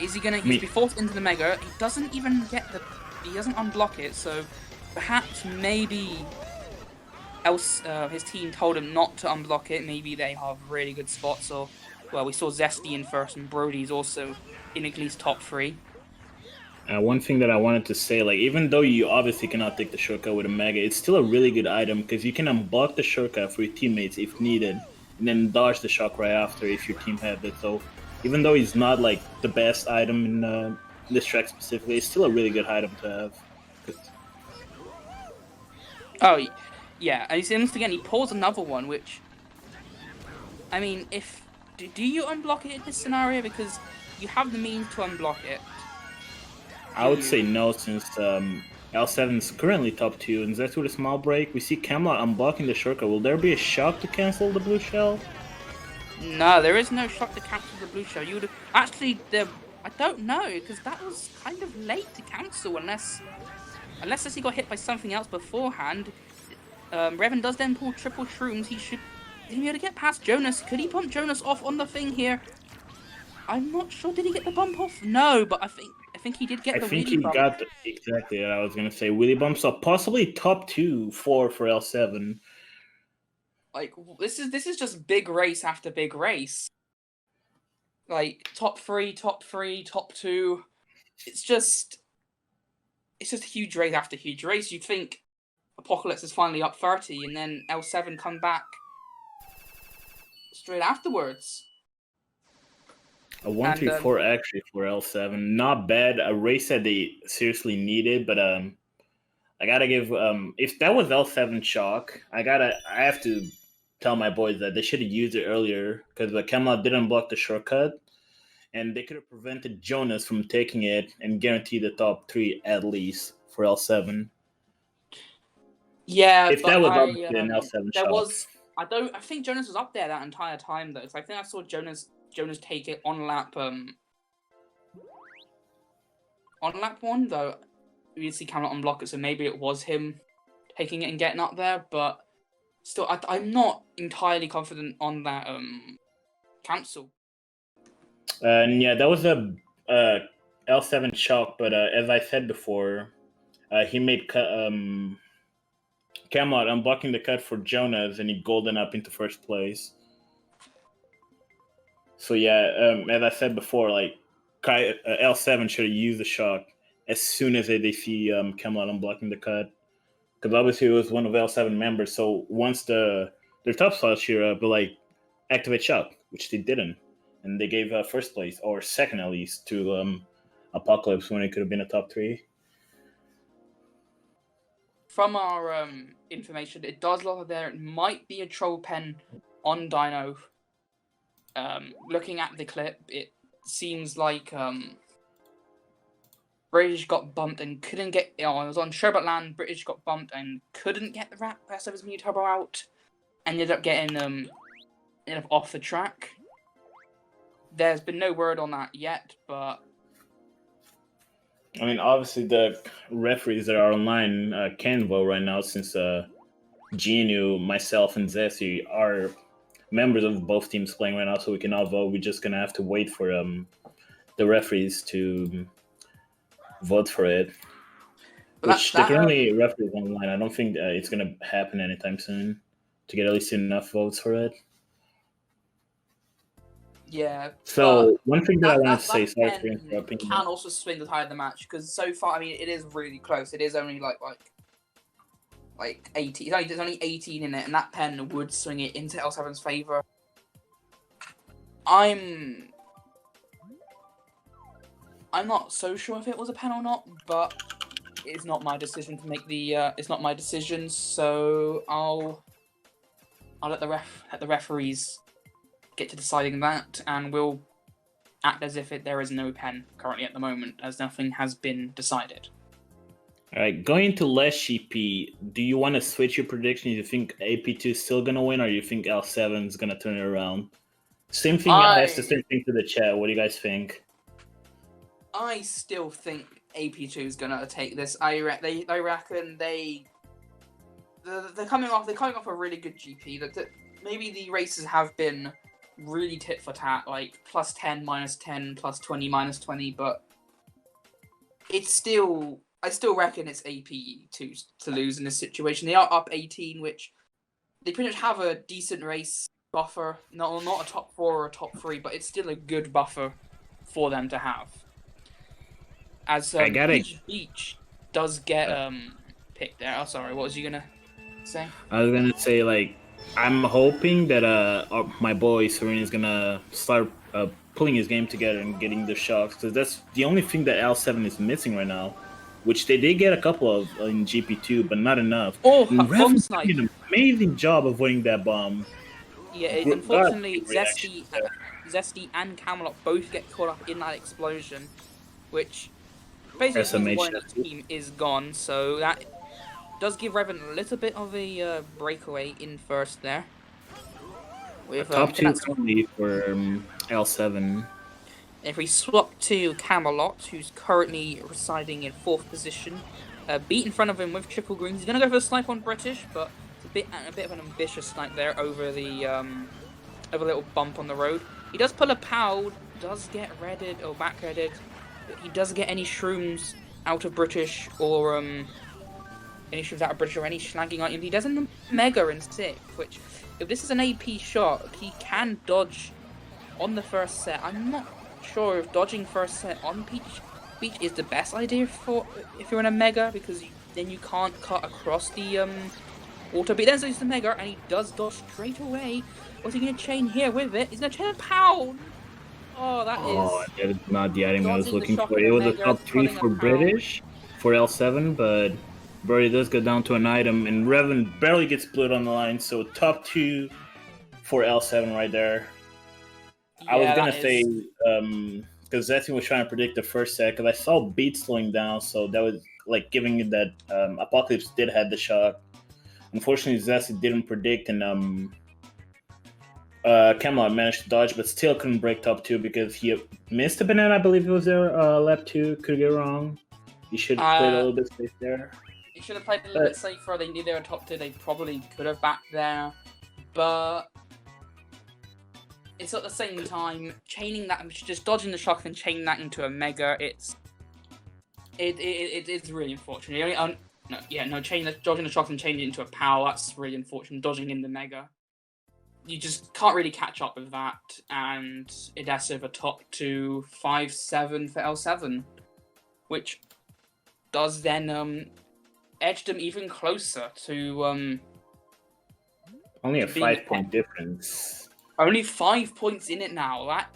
Is he gonna? He's be forced into the Mega. He doesn't even get the. He doesn't unblock it. So perhaps maybe else his team told him not to unblock it. Maybe they have really good spots. Or well, we saw Zesty in first, and Brody's also in at least top 3. One thing that I wanted to say, like, even though you obviously cannot take the shortcut with a Mega, it's still a really good item because you can unblock the shortcut for your teammates if needed, and then dodge the shock right after if your team has it. So even though he's not like the best item in this track specifically, it's still a really good item to have. Oh, yeah, and he seems again he pulls another one, which I mean, if do you unblock it in this scenario because you have the means to unblock it? I would say no, since L7 is currently top 2, and that's with a small break. We see Camelot unblocking the shortcut. Will there be a shock to cancel the blue shell? No, there is no shock to cancel the blue shell. You would actually, I don't know, because that was kind of late to cancel unless he got hit by something else beforehand. Revan does then pull triple shrooms. He should be able to get past Jonas. Could he bump Jonas off on the thing here? I'm not sure. Did he get the bump off? No, but I think he did get the wheelie bump. I think he got exactly what I was gonna say. Wheelie bump, so possibly top 2, 4 for L7. Like this is just big race after big race. Like top 3, top 2. It's just huge race after huge race. You'd think Apocalypse is finally up 30, and then L7 come back straight afterwards. A 1-3-4 actually for L7, not bad. A race that they seriously needed, but I gotta give if that was L7 shock, I have to tell my boys that they should have used it earlier because the Camelot didn't block the shortcut, and they could have prevented Jonas from taking it and guaranteed the top 3 at least for L7. Yeah, if that was obviously an L7 shock. I think Jonas was up there that entire time though, because I think I saw Jonas take it on lap 1 though. We didn't see Camelot unblock it, so maybe it was him taking it and getting up there. But still, I'm not entirely confident on that cancel. And yeah, that was a L7 shock. But as I said before, he made Camelot unblocking the cut for Jonas, and he golden up into first place. So yeah, as I said before, like L7 should have used the shock as soon as they see Camelot unblocking the cut, because obviously it was one of L7 members. So once their top slot Sira, but like activate shock, which they didn't, and they gave first place or second at least to Apocalypse when it could have been a top 3. From our information, it does look like there might be a troll pen on Dino. Looking at the clip, it seems like British got bumped and couldn't get. It was on Sherbert Land. British got bumped and couldn't get the rest of his Mewtwo turbo out. Ended up getting off the track. There's been no word on that yet, but I mean, obviously the referees that are online can vote right now, since Genu, myself, and Zessi are members of both teams playing right now, so we can all vote. We're just gonna have to wait for the referees to vote for it. Which they're currently referees online. I don't think it's gonna happen anytime soon to get at least enough votes for it. Yeah. So one thing that I want to say, sorry for interrupting, can also swing the tide of the match because so far, I mean, it is really close. It is only like 18. There's only 18 in it, and that pen would swing it into L7's favor. I'm not so sure if it was a pen or not, but it's not my decision to make the. It's not my decision, so I'll let the referees get to deciding that, and we'll act as if there is no pen currently at the moment, as nothing has been decided. All right, going into last GP, do you want to switch your prediction? You think AP2 is still gonna win, or you think L7 is gonna turn it around? Same thing. I asked the same thing to the chat. What do you guys think? I still think AP2 is gonna take this. I reckon they're coming off a really good GP. That maybe the races have been really tit for tat, like plus 10, minus 10, plus 20, minus 20, but it's still. I still reckon it's AP2 to lose in this situation. They are up 18, which they pretty much have a decent race buffer. Not a top 4 or a top 3, but it's still a good buffer for them to have. As Beach does get picked there. Oh, sorry, what was you gonna say? I was gonna say, like, I'm hoping that my boy Sira is gonna start pulling his game together and getting the shots, because that's the only thing that L7 is missing right now. Which they did get a couple of in GP2, but not enough. Oh, bomb snipe! Did an amazing job avoiding that bomb. Yeah, unfortunately, Zesty and Camelot both get caught up in that explosion, which basically one of the team is gone. So that does give Revan a little bit of a breakaway in first there. With top 2 currently for L7. If we swap to Camelot, who's currently residing in 4th position, Beat in front of him with triple greens. He's going to go for the snipe on British, but it's a bit of an ambitious snipe there over the over a little bump on the road. He does pull a POW, does get redded or back redded, but he doesn't get any shrooms out of British or any shrooms out of British or any slagging item. He doesn't mega in 6th, which if this is an AP shot, he can dodge on the first set. I'm not sure if dodging first set on Beach is the best idea for if you're in a mega, because then you can't cut across the auto. But he then uses the mega and he does dodge straight away. What's he going to chain here with it? He's going to chain a POW. Oh, that is not the item I was looking for. It was a top 3 for British for L7, but Birdie does go down to an item, and Revan barely gets split on the line. So top 2 for L7 right there. Yeah, I was gonna say because Zetty was trying to predict the first set, because I saw Beat slowing down, so that was like giving it that Apocalypse did have the shot. Unfortunately, Zetty didn't predict, and Camelot managed to dodge, but still couldn't break top 2 because he missed a banana. I believe it was there. Lap 2, could get wrong. He should have played a little bit safe there. He should have played a little bit safer. They knew they were top 2. They probably could have backed there, but it's at the same time chaining that, just dodging the shock and chaining that into a mega. It's really unfortunate. Dodging the shock and changing it into a POW. That's really unfortunate. Dodging in the mega, you just can't really catch up with that. And it has over top to 5-7 for L7, which does then edge them even closer to only a 5-point difference. Only 5 points in it now. That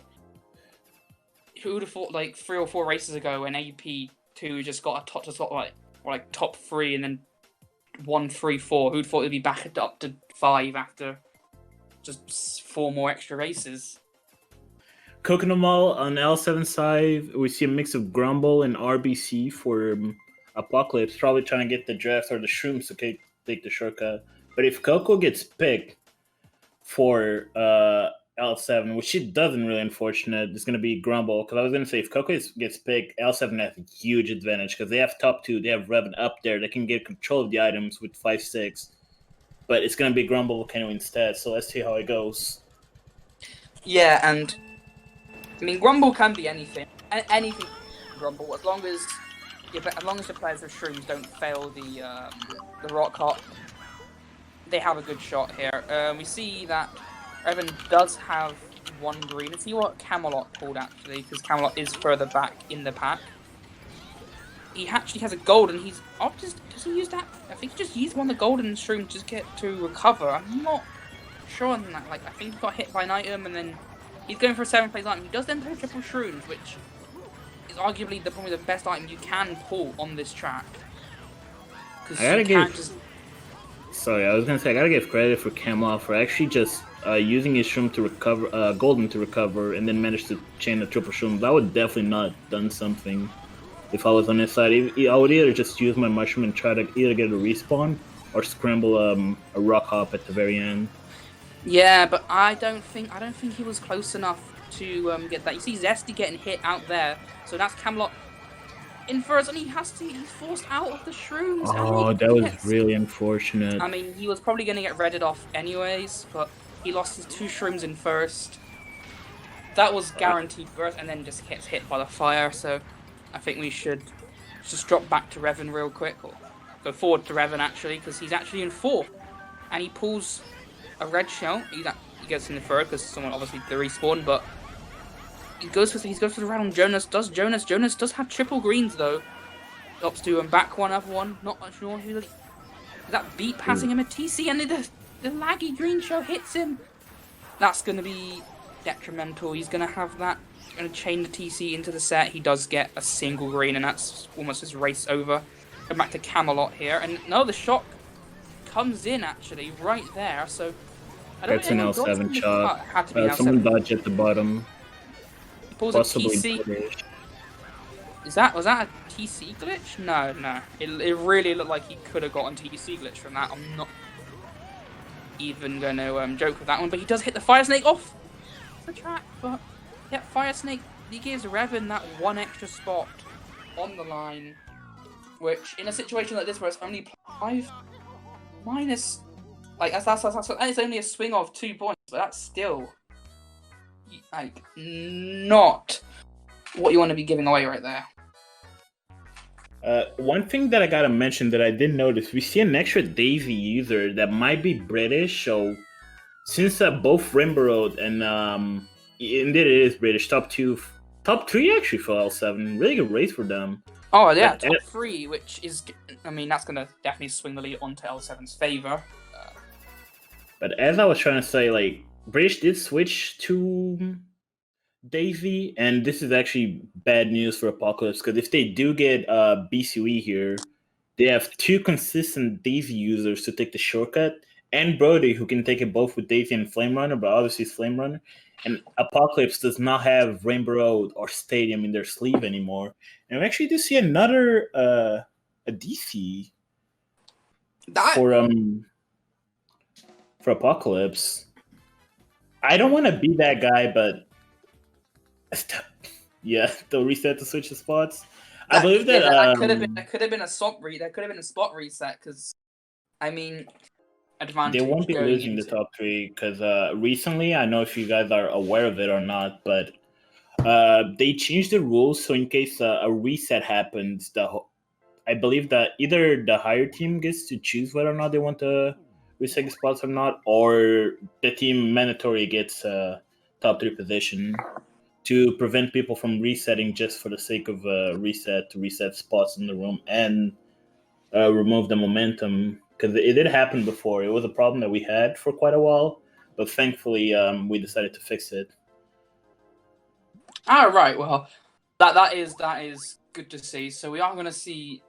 who would have thought, like 3 or 4 races ago, when AP2 just got a top 3 and then 1-3-4. Who'd thought it'd be back up to 5 after just 4 more extra races? Coconut Mall on L7 side, we see a mix of Grumble and RBC for Apocalypse, probably trying to get the draft or the shrooms to take the shortcut. But if Coco gets picked for L7, which she doesn't, really unfortunate, it's going to be Grumble. Because I was going to say, if Coco gets picked, L7 has a huge advantage because they have top 2. They have Revan up there. They can get control of the items with 5-6. But it's going to be Grumble Volcano instead. So let's see how it goes. Yeah, and I mean, Grumble can be anything. Anything Grumble, as long as the players with shrooms don't fail the rock hop, they have a good shot here. We see that Evan does have one green. Let's see what Camelot pulled actually, because Camelot is further back in the pack. He actually has a gold, and he's does he use that? I think he just used one of the golden shrooms to get to recover. I'm not sure on that. Like, I think he got hit by an item, and then he's going for a 7-phase item. He does then pull triple shrooms, which is arguably probably the best item you can pull on this track. I gotta give. Sorry, I was gonna say I gotta give credit for Camelot for actually just using his shroom to recover, golden to recover, and then managed to chain a triple shroom. I would definitely not done something if I was on his side. I would either just use my mushroom and try to either get a respawn or scramble a rock hop at the very end. Yeah, but I don't think he was close enough to get that. You see Zesty getting hit out there, so that's Camelot in first, and he's forced out of the shrooms. Oh, that was really unfortunate. I mean, he was probably going to get redded off anyways, but he lost his 2 shrooms in first. That was guaranteed first, and then just gets hit by the fire, so I think we should just drop back to Revan real quick, or go forward to Revan actually, because he's actually in 4th, and he pulls a red shell. He gets in the third because someone obviously the respawn, but he goes for the round on Jonas. Jonas does have triple greens though. Opts to back one, other one. Not much more. Is that beat passing him a TC, and the laggy green shell hits him. That's going to be detrimental. He's going to have that. Going to chain the TC into the set. He does get a single green, and that's almost his race over. Go back to Camelot here, and no, the shock comes in actually right there. So that's an L7 shot. Someone dodge at the bottom. He pulls possibly a TC. British. Was that a TC glitch? No. It really looked like he could have gotten TC glitch from that. I'm not even going to joke with that one, but he does hit the Fire Snake off the track. But yeah, Fire Snake, he gives Revan that one extra spot on the line, which in a situation like this where it's only 5 minus, like that's only a swing of 2 points, but that's still like not what you want to be giving away right there. One thing that I gotta mention that I didn't notice, we see an extra Daisy user that might be British. So since both Rainbow Road and indeed it is British, top 3 actually for L7, really good race for them. Oh yeah, top 3, which is, I mean, that's gonna definitely swing the lead onto L7's favor. But as I was trying to say, like, British did switch to Daisy, and this is actually bad news for Apocalypse, because if they do get BCE here, they have 2 consistent Daisy users to take the shortcut, and Brody, who can take it both with Daisy and Flame Runner, but obviously it's Flame Runner. And Apocalypse does not have Rainbow Road or Stadium in their sleeve anymore. And we actually do see another a DC for Apocalypse. I don't want to be that guy, but yeah, they'll reset to switch the spots. I believe that could have been a spot reset, because I mean, advantage. They won't be losing the top 3 because recently, I know if you guys are aware of it or not, but they changed the rules, so in case a reset happens, I believe that either the higher team gets to choose whether or not they want to reset the spots or not, or the team mandatory gets top 3 position to prevent people from resetting just for the sake of reset, to reset spots in the room and remove the momentum. Because it did happen before. It was a problem that we had for quite a while, but thankfully we decided to fix it. All right, well, that is good to see. So we are going to see,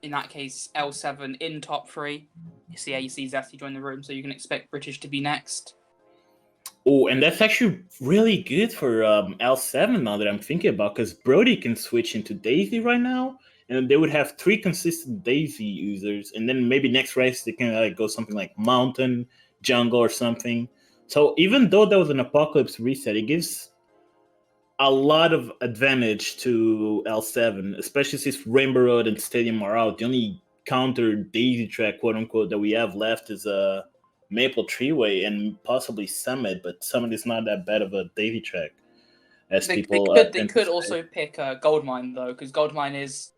in that case, L7 in top 3. You see AC's actually join the room, so you can expect British to be next. Oh, and that's actually really good for L7 now that I'm thinking about, because Brody can switch into Daisy right now, and they would have 3 consistent Daisy users, and then maybe next race they can go something like Mountain, Jungle, or something. So even though there was an Apocalypse reset, it gives a lot of advantage to L7, especially since Rainbow Road and Stadium are out. The only counter Daisy track, quote unquote, that we have left is Maple Treeway and possibly Summit, but Summit is not that bad of a daisy track as They people could tend to say. also pick Goldmine though, because Goldmine is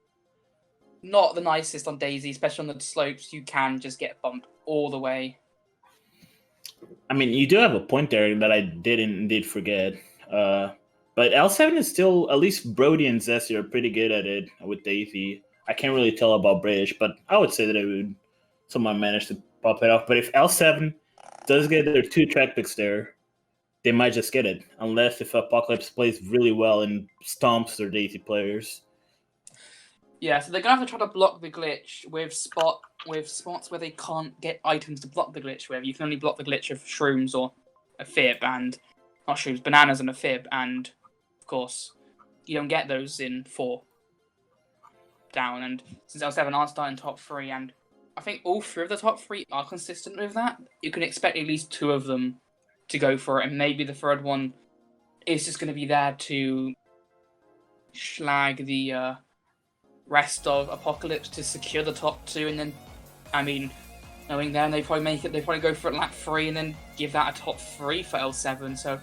not the nicest on daisy, especially on the slopes. You can just get bumped all the way. I mean, you do have a point there that I did indeed forget. But L7 is still, at least Brody and Zesty are pretty good at it with Daisy. I can't really tell about British, but I would say that it would someone manage to pop it off. But if L7 does get their 2 track picks there, they might just get it. Unless if Apocalypse plays really well and stomps their Daisy players. Yeah, so they're gonna have to try to block the glitch with spots where they can't get items to block the glitch with. You can only block the glitch of shrooms or a fib and not shrooms, bananas and a fib, and of course you don't get those in 4 down. And since L7 aren't starting top 3, and I think all 3 of the top 3 are consistent with that, you can expect at least 2 of them to go for it, and maybe the third one is just going to be there to schlag the rest of Apocalypse to secure the top 2, and then, I mean, knowing them, they probably go for it lap 3 and then give that a top 3 for L7. So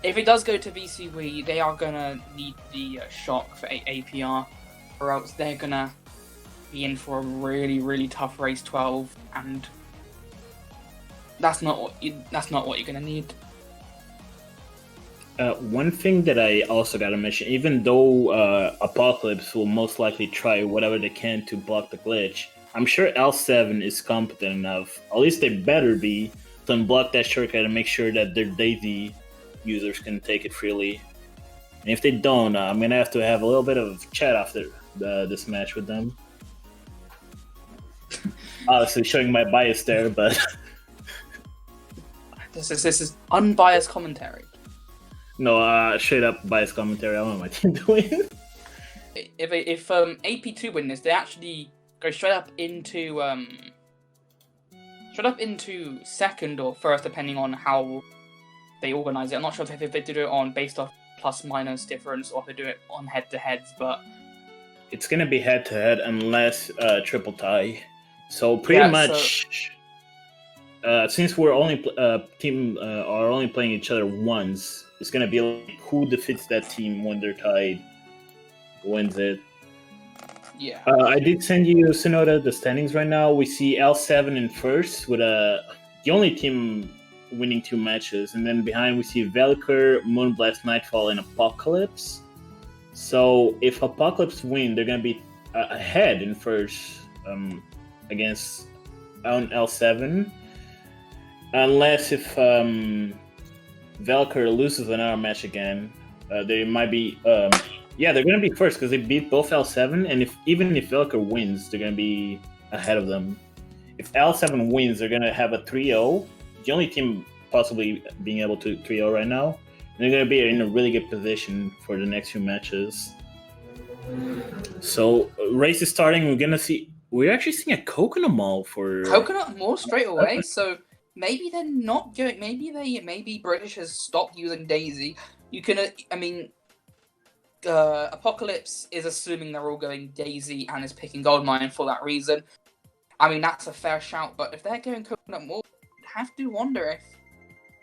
if it does go to VCW, they are going to need the shock for APR, or else they're going to be in for a really, really tough race 12, and that's not what you're going to need. One thing that I also got to mention, even though Apocalypse will most likely try whatever they can to block the glitch, I'm sure L7 is competent enough, at least they better be, to unblock that shortcut and make sure that their Daisy users can take it freely. And if they don't, I'm going to have a little bit of chat after this match with them. Obviously showing my bias there, but... This is unbiased commentary. No, straight up biased commentary. I don't know what my team doing. If AP2 win this, they actually go straight up into second or first, depending on how they organize it. I'm not sure if they do it on based off plus minus difference or if they do it on head to heads, but it's gonna be head to head unless triple tie. So pretty much. Since we're only team are only playing each other once, it's gonna be like who defeats that team when they're tied wins it. Yeah. I did send you, Senota, the standings right now. We see L7 in first with the only team winning 2 matches, and then behind we see Velker, Moonblast, Nightfall, and Apocalypse. So if Apocalypse win, they're gonna be ahead in first against L7. Unless if Velker loses another match again, they might be... they're going to be first because they beat both L7, and even if Velker wins, they're going to be ahead of them. If L7 wins, they're going to have a 3-0. The only team possibly being able to 3-0 right now. And they're going to be in a really good position for the next few matches. So, race is starting. We're actually seeing a Coconut Mall for... Coconut Mall straight away, so... Maybe they're not going. Maybe British has stopped using Daisy. You can, Apocalypse is assuming they're all going Daisy and is picking Goldmine for that reason. I mean, that's a fair shout. But if they're going Coconut Mall, you have to wonder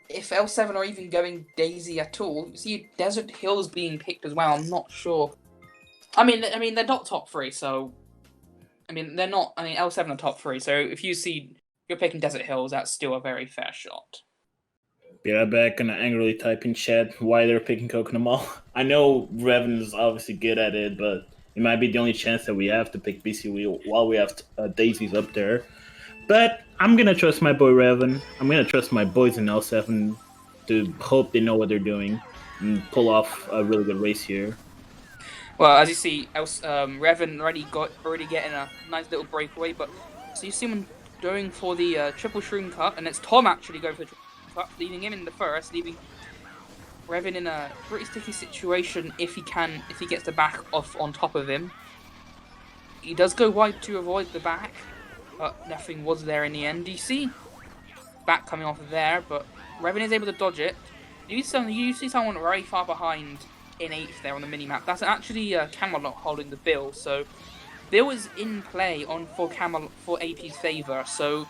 if L7 are even going Daisy at all. You see Desert Hills being picked as well. I'm not sure. I mean, they're not top 3, so. They're not. L7 are top 3, so if you see. You're picking Desert Hills, that's still a very fair shot. Be right back, gonna angrily type in chat why they're picking Coconut Mall. I know Revan is obviously good at it, but it might be the only chance that we have to pick BCW while we have Daisy's up there. But I'm gonna trust my boy Revan. I'm gonna trust my boys in L7 to hope they know what they're doing and pull off a really good race here. Well, as you see, Revan already getting a nice little breakaway, but so you see him going for the triple shroom cut, and it's Tom actually going for the triple cut, leaving him in the first, leaving Revan in a pretty sticky situation if he gets the back off on top of him. He does go wide to avoid the back, but nothing was there in the end. You see back coming off of there, but Revan is able to dodge it. You see someone very far behind in 8th there on the minimap. That's actually Camelot holding the bill, so Bill is in play for AP's favour, so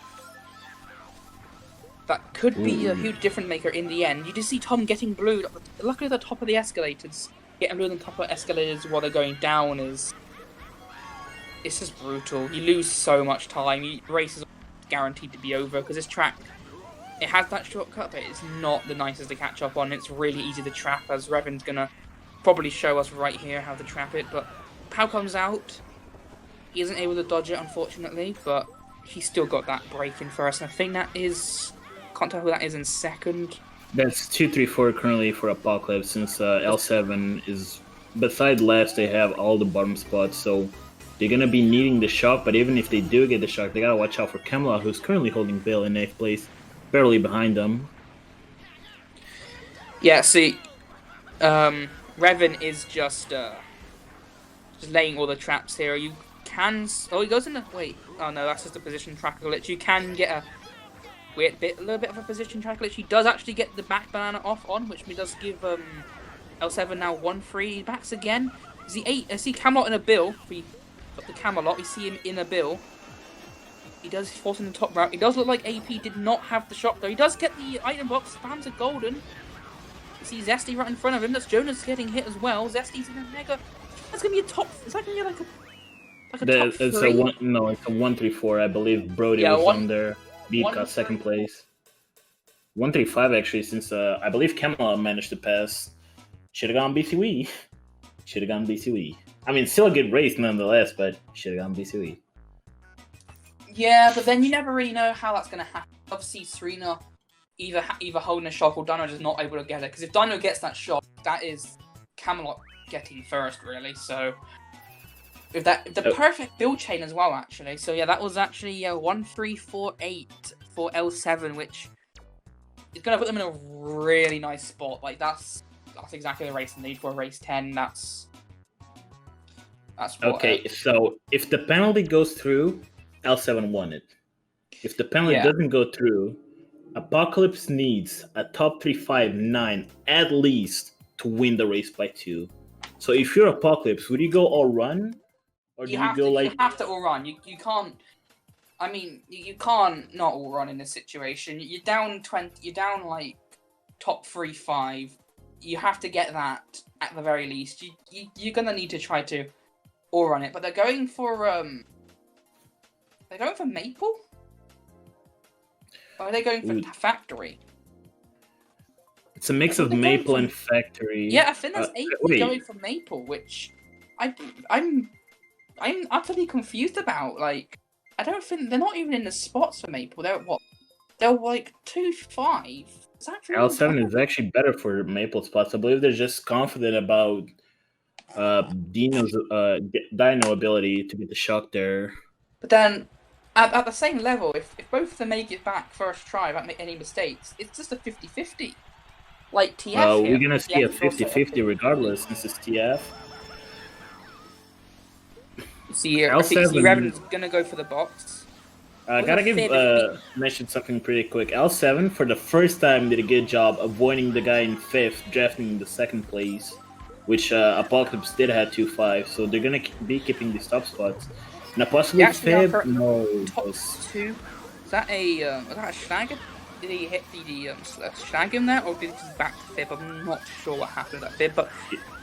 that could be a huge difference maker in the end. You just see Tom getting blued. Luckily, at the top of the escalators, getting blued on the top of escalators while they're going down it's just brutal. You lose so much time. Your race is guaranteed to be over because this track, it has that shortcut, but it's not the nicest to catch up on. It's really easy to trap, as Revan's gonna probably show us right here how to trap it. But Pau comes out. He isn't able to dodge it, unfortunately, but he's still got that break in first. And I think that is... Can't tell who that is in second. That's 2-3-4 currently for Apocalypse, since L7 is... Beside last, they have all the bottom spots, so they're gonna be needing the shock, but even if they do get the shock, they gotta watch out for Camelot, who's currently holding Bill in 8th place, barely behind them. Yeah, see, Revan is just laying all the traps here. You can... Oh, he goes in the... Wait. Oh, no, that's just a position tracker glitch. You can get a little bit of a position tracker glitch. He does actually get the back banana off on, which does give L7 now 1-3. He backs again. I see Camelot in a bill. We got the Camelot. We see him in a bill. He does force in the top route. It does look like AP did not have the shot, though. He does get the item box. Spams a golden. You see Zesty right in front of him. That's Jonas getting hit as well. Zesty's in a mega... That's going to be a top... Is that going to be like a top 3? It's a 1-3-4. I believe Brody was on there. Beat got second place. 1-3-5 actually, since I believe Camelot managed to pass. Should have gone BCE. Should have gone BCE. I mean, still a good race nonetheless, but should have gone BCE. Yeah, but then you never really know how that's going to happen. Obviously, Serena either holding a shock or Dino just not able to get it. Because if Dino gets that shot, that is Camelot getting first, really. So, if the perfect build chain as well, actually. So yeah, that was actually 1-3-4-8 for L7, which is going to put them in a really nice spot. Like that's exactly the race they need for race 10. That's what, okay. So if the penalty goes through, L7 won it. If the penalty doesn't go through, Apocalypse needs a top 3-5-9 at least to win the race by 2. So if you're Apocalypse, would you go all run? Or do you go like... You have to all run. You can't... I mean, you can't not all run in this situation. You're down 20... You're down, like, top 3-5. You have to get that at the very least. You're going to need to try to all run it. But they're going for... They're going for Maple? Or are they going for Factory? It's a mix of Maple and Factory. Yeah, I think that's AP going for Maple, which I'm utterly confused about. Like, I don't think they're not even in the spots for Maple. They're what? They're like 2-5. Is that really L7 is actually better for Maple spots. I believe they're just confident about Dino's Dino ability to get the shock there. But then, at the same level, if both of them make it back first try without making any mistakes, it's just a 50-50. Like TF we're going to see a 50-50 regardless, since it's TF. See here, I think Revan's going to go for the box. I gotta mention something pretty quick. L7, for the first time, did a good job avoiding the guy in 5th, drafting in the 2nd place, which Apocalypse did have 2-5, so they're going to be keeping these top spots. And Apocalypse 5th, no. Top 2? Is that a snag? Did he hit the snag him there, or did he just back to 5th? I'm not sure what happened at 5th, but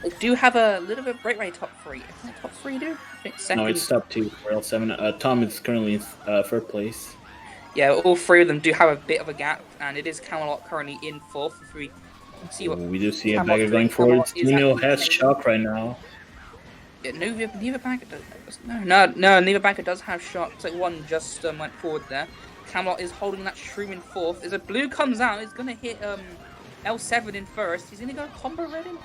they do have a little bit of break rate top 3. Isn't it top 3, dude? I think second. No, it's top 2 for L7. Tom is currently in 3rd place. Yeah, all 3 of them do have a bit of a gap, and it is Camelot currently in 4th. If we see what we do see a bagger going forward. Dino has shock right now. Yeah, neither bagger does. No, neither bagger does have shock. It's like one just went forward there. Camelot is holding that shroom in 4th. As a blue comes out, he's going to hit L7 in 1st. He's going to go combo red in?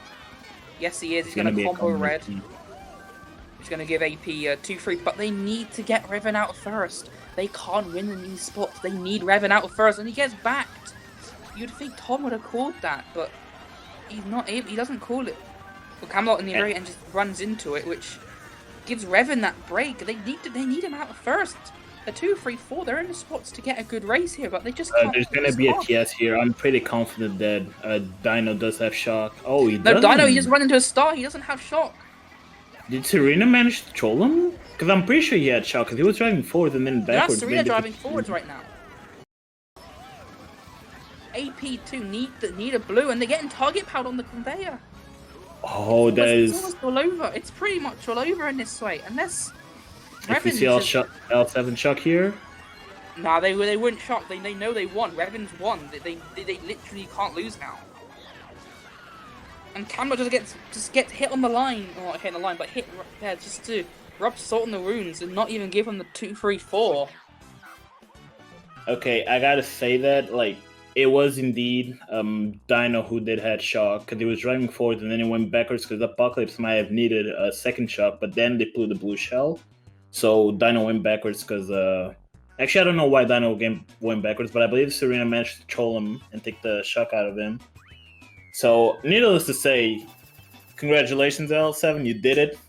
Yes, he is. He's going to combo red. He's going to give AP 2-3, but they need to get Revan out of 1st. They can't win in these spots. They need Revan out of 1st, and he gets backed. You'd think Tom would have called that, but he's not able. He doesn't call it. Well, Camelot in the very end just runs into it, which gives Revan that break. They need him out of 1st. A 2-3-4, they're in the spots to get a good race here, but they just can't. There's going to be a TS here. I'm pretty confident that Dino does have shock. Oh, he does. No, Dino, he just run into a star. He doesn't have shock. Did Serena manage to troll him? Because I'm pretty sure he had shock, because he was driving forwards and then backwards. Yeah, Serena driving forwards right now. AP2 need a blue, and they're getting target powered on the conveyor. Oh, that It's is. almost all over. It's pretty much all over in this way, unless If you Revan's see L7 shock here. Nah, they weren't shocked. They know they won. Revan's won. They literally can't lose now. And Camera just gets hit on the line, or not hit on the line, but hit there just to rub salt in the wounds and not even give them the 2-3-4. Okay, I gotta say that like it was indeed Dino who did had shock because he was driving forward and then he went backwards because Apocalypse might have needed a second shock, but then they blew the blue shell, so Dino went backwards because actually I don't know why Dino went backwards, but I believe Serena managed to troll him and take the shock out of him. So needless to say, congratulations L7, you did it.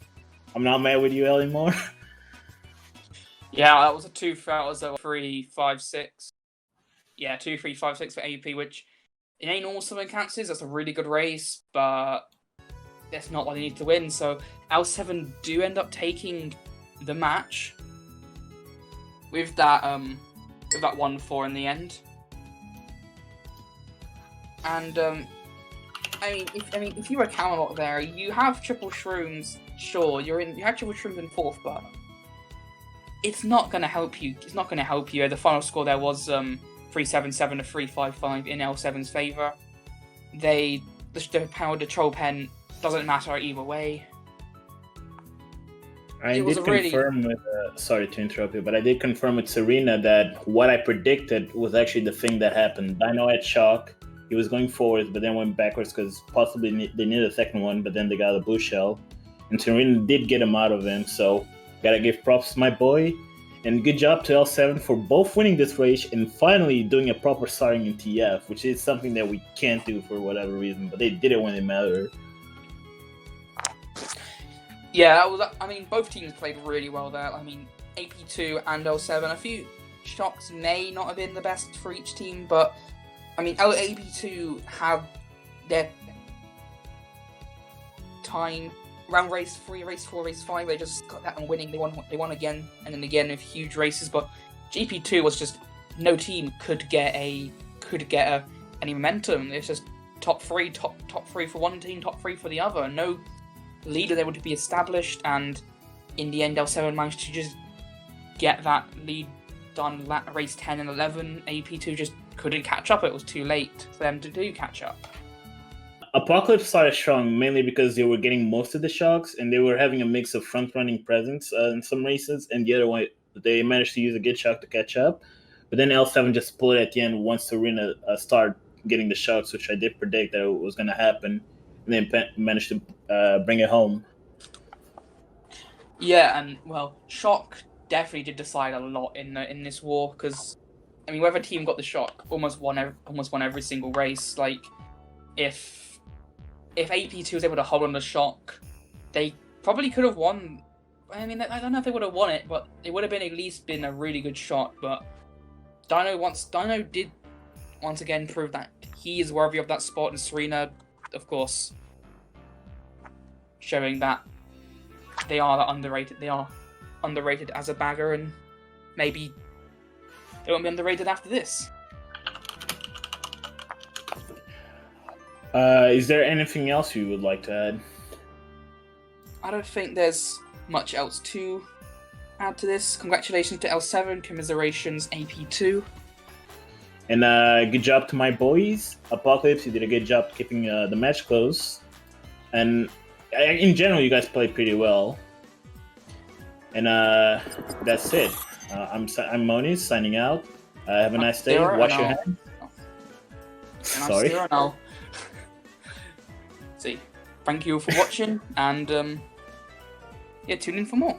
I'm not mad with you anymore. Yeah, that was a 3-5-6. Yeah, 2-3-5-6 for AP, which in any normal circumstances, that's a really good race, but that's not what they need to win. So L7 do end up taking the match with that 1-4 in the end. And if you were Camelot there, you have triple shrooms. Sure, you have triple shrooms in fourth, but it's not going to help you. It's not going to help you. The final score there was 3-7-7 to 3-5-5 in L7's favor. The power, the troll pen doesn't matter either way. I did confirm with, sorry to interrupt you, but I did confirm with Serena that what I predicted was actually the thing that happened. Dino had shock. He was going forward, but then went backwards because possibly they needed a second one, but then they got a blue shell. And Serena did get him out of him, so gotta give props to my boy. And good job to L7 for both winning this race and finally doing a proper starting in TF, which is something that we can't do for whatever reason, but they did it when it mattered. Yeah, both teams played really well there. AP2 and L7. A few shocks may not have been the best for each team, but AP2 have their time around race 3, race 4, race 5. They just got that on winning. They won again and then again in huge races. But GP2 was just no team could get any momentum. It's just top three for one team, top 3 for the other. No leader able to be established, and in the end L7 managed to just get that lead done race 10 and 11. AP2 just couldn't catch up. It was too late for them to do catch up. Apocalypse started strong mainly because they were getting most of the shocks and they were having a mix of front-running presence in some races, and the other one they managed to use a good shock to catch up. But then L7 just split at the end once Serena started getting the shocks, which I did predict that it was going to happen, and then managed to bring it home. Yeah, and shock definitely did decide a lot in this war, because whoever team got the shock almost won every single race. Like if AP2 was able to hold on the shock, they probably could have won. I don't know if they would have won it, but it would have been at least been a really good shot. But Dino did once again prove that he is worthy of that spot, and Serena, of course, showing that they are underrated. They are underrated as a bagger, and maybe they won't be underrated after this. Is there anything else you would like to add? I don't think there's much else to add to this. Congratulations to L7, commiserations AP2. And good job to my boys. Apocalypse, you did a good job keeping the match close. And in general, you guys played pretty well. And that's it. I'm Monyz signing out. Have a nice day. Wash your hands. Sorry. See, thank you for watching, and tune in for more.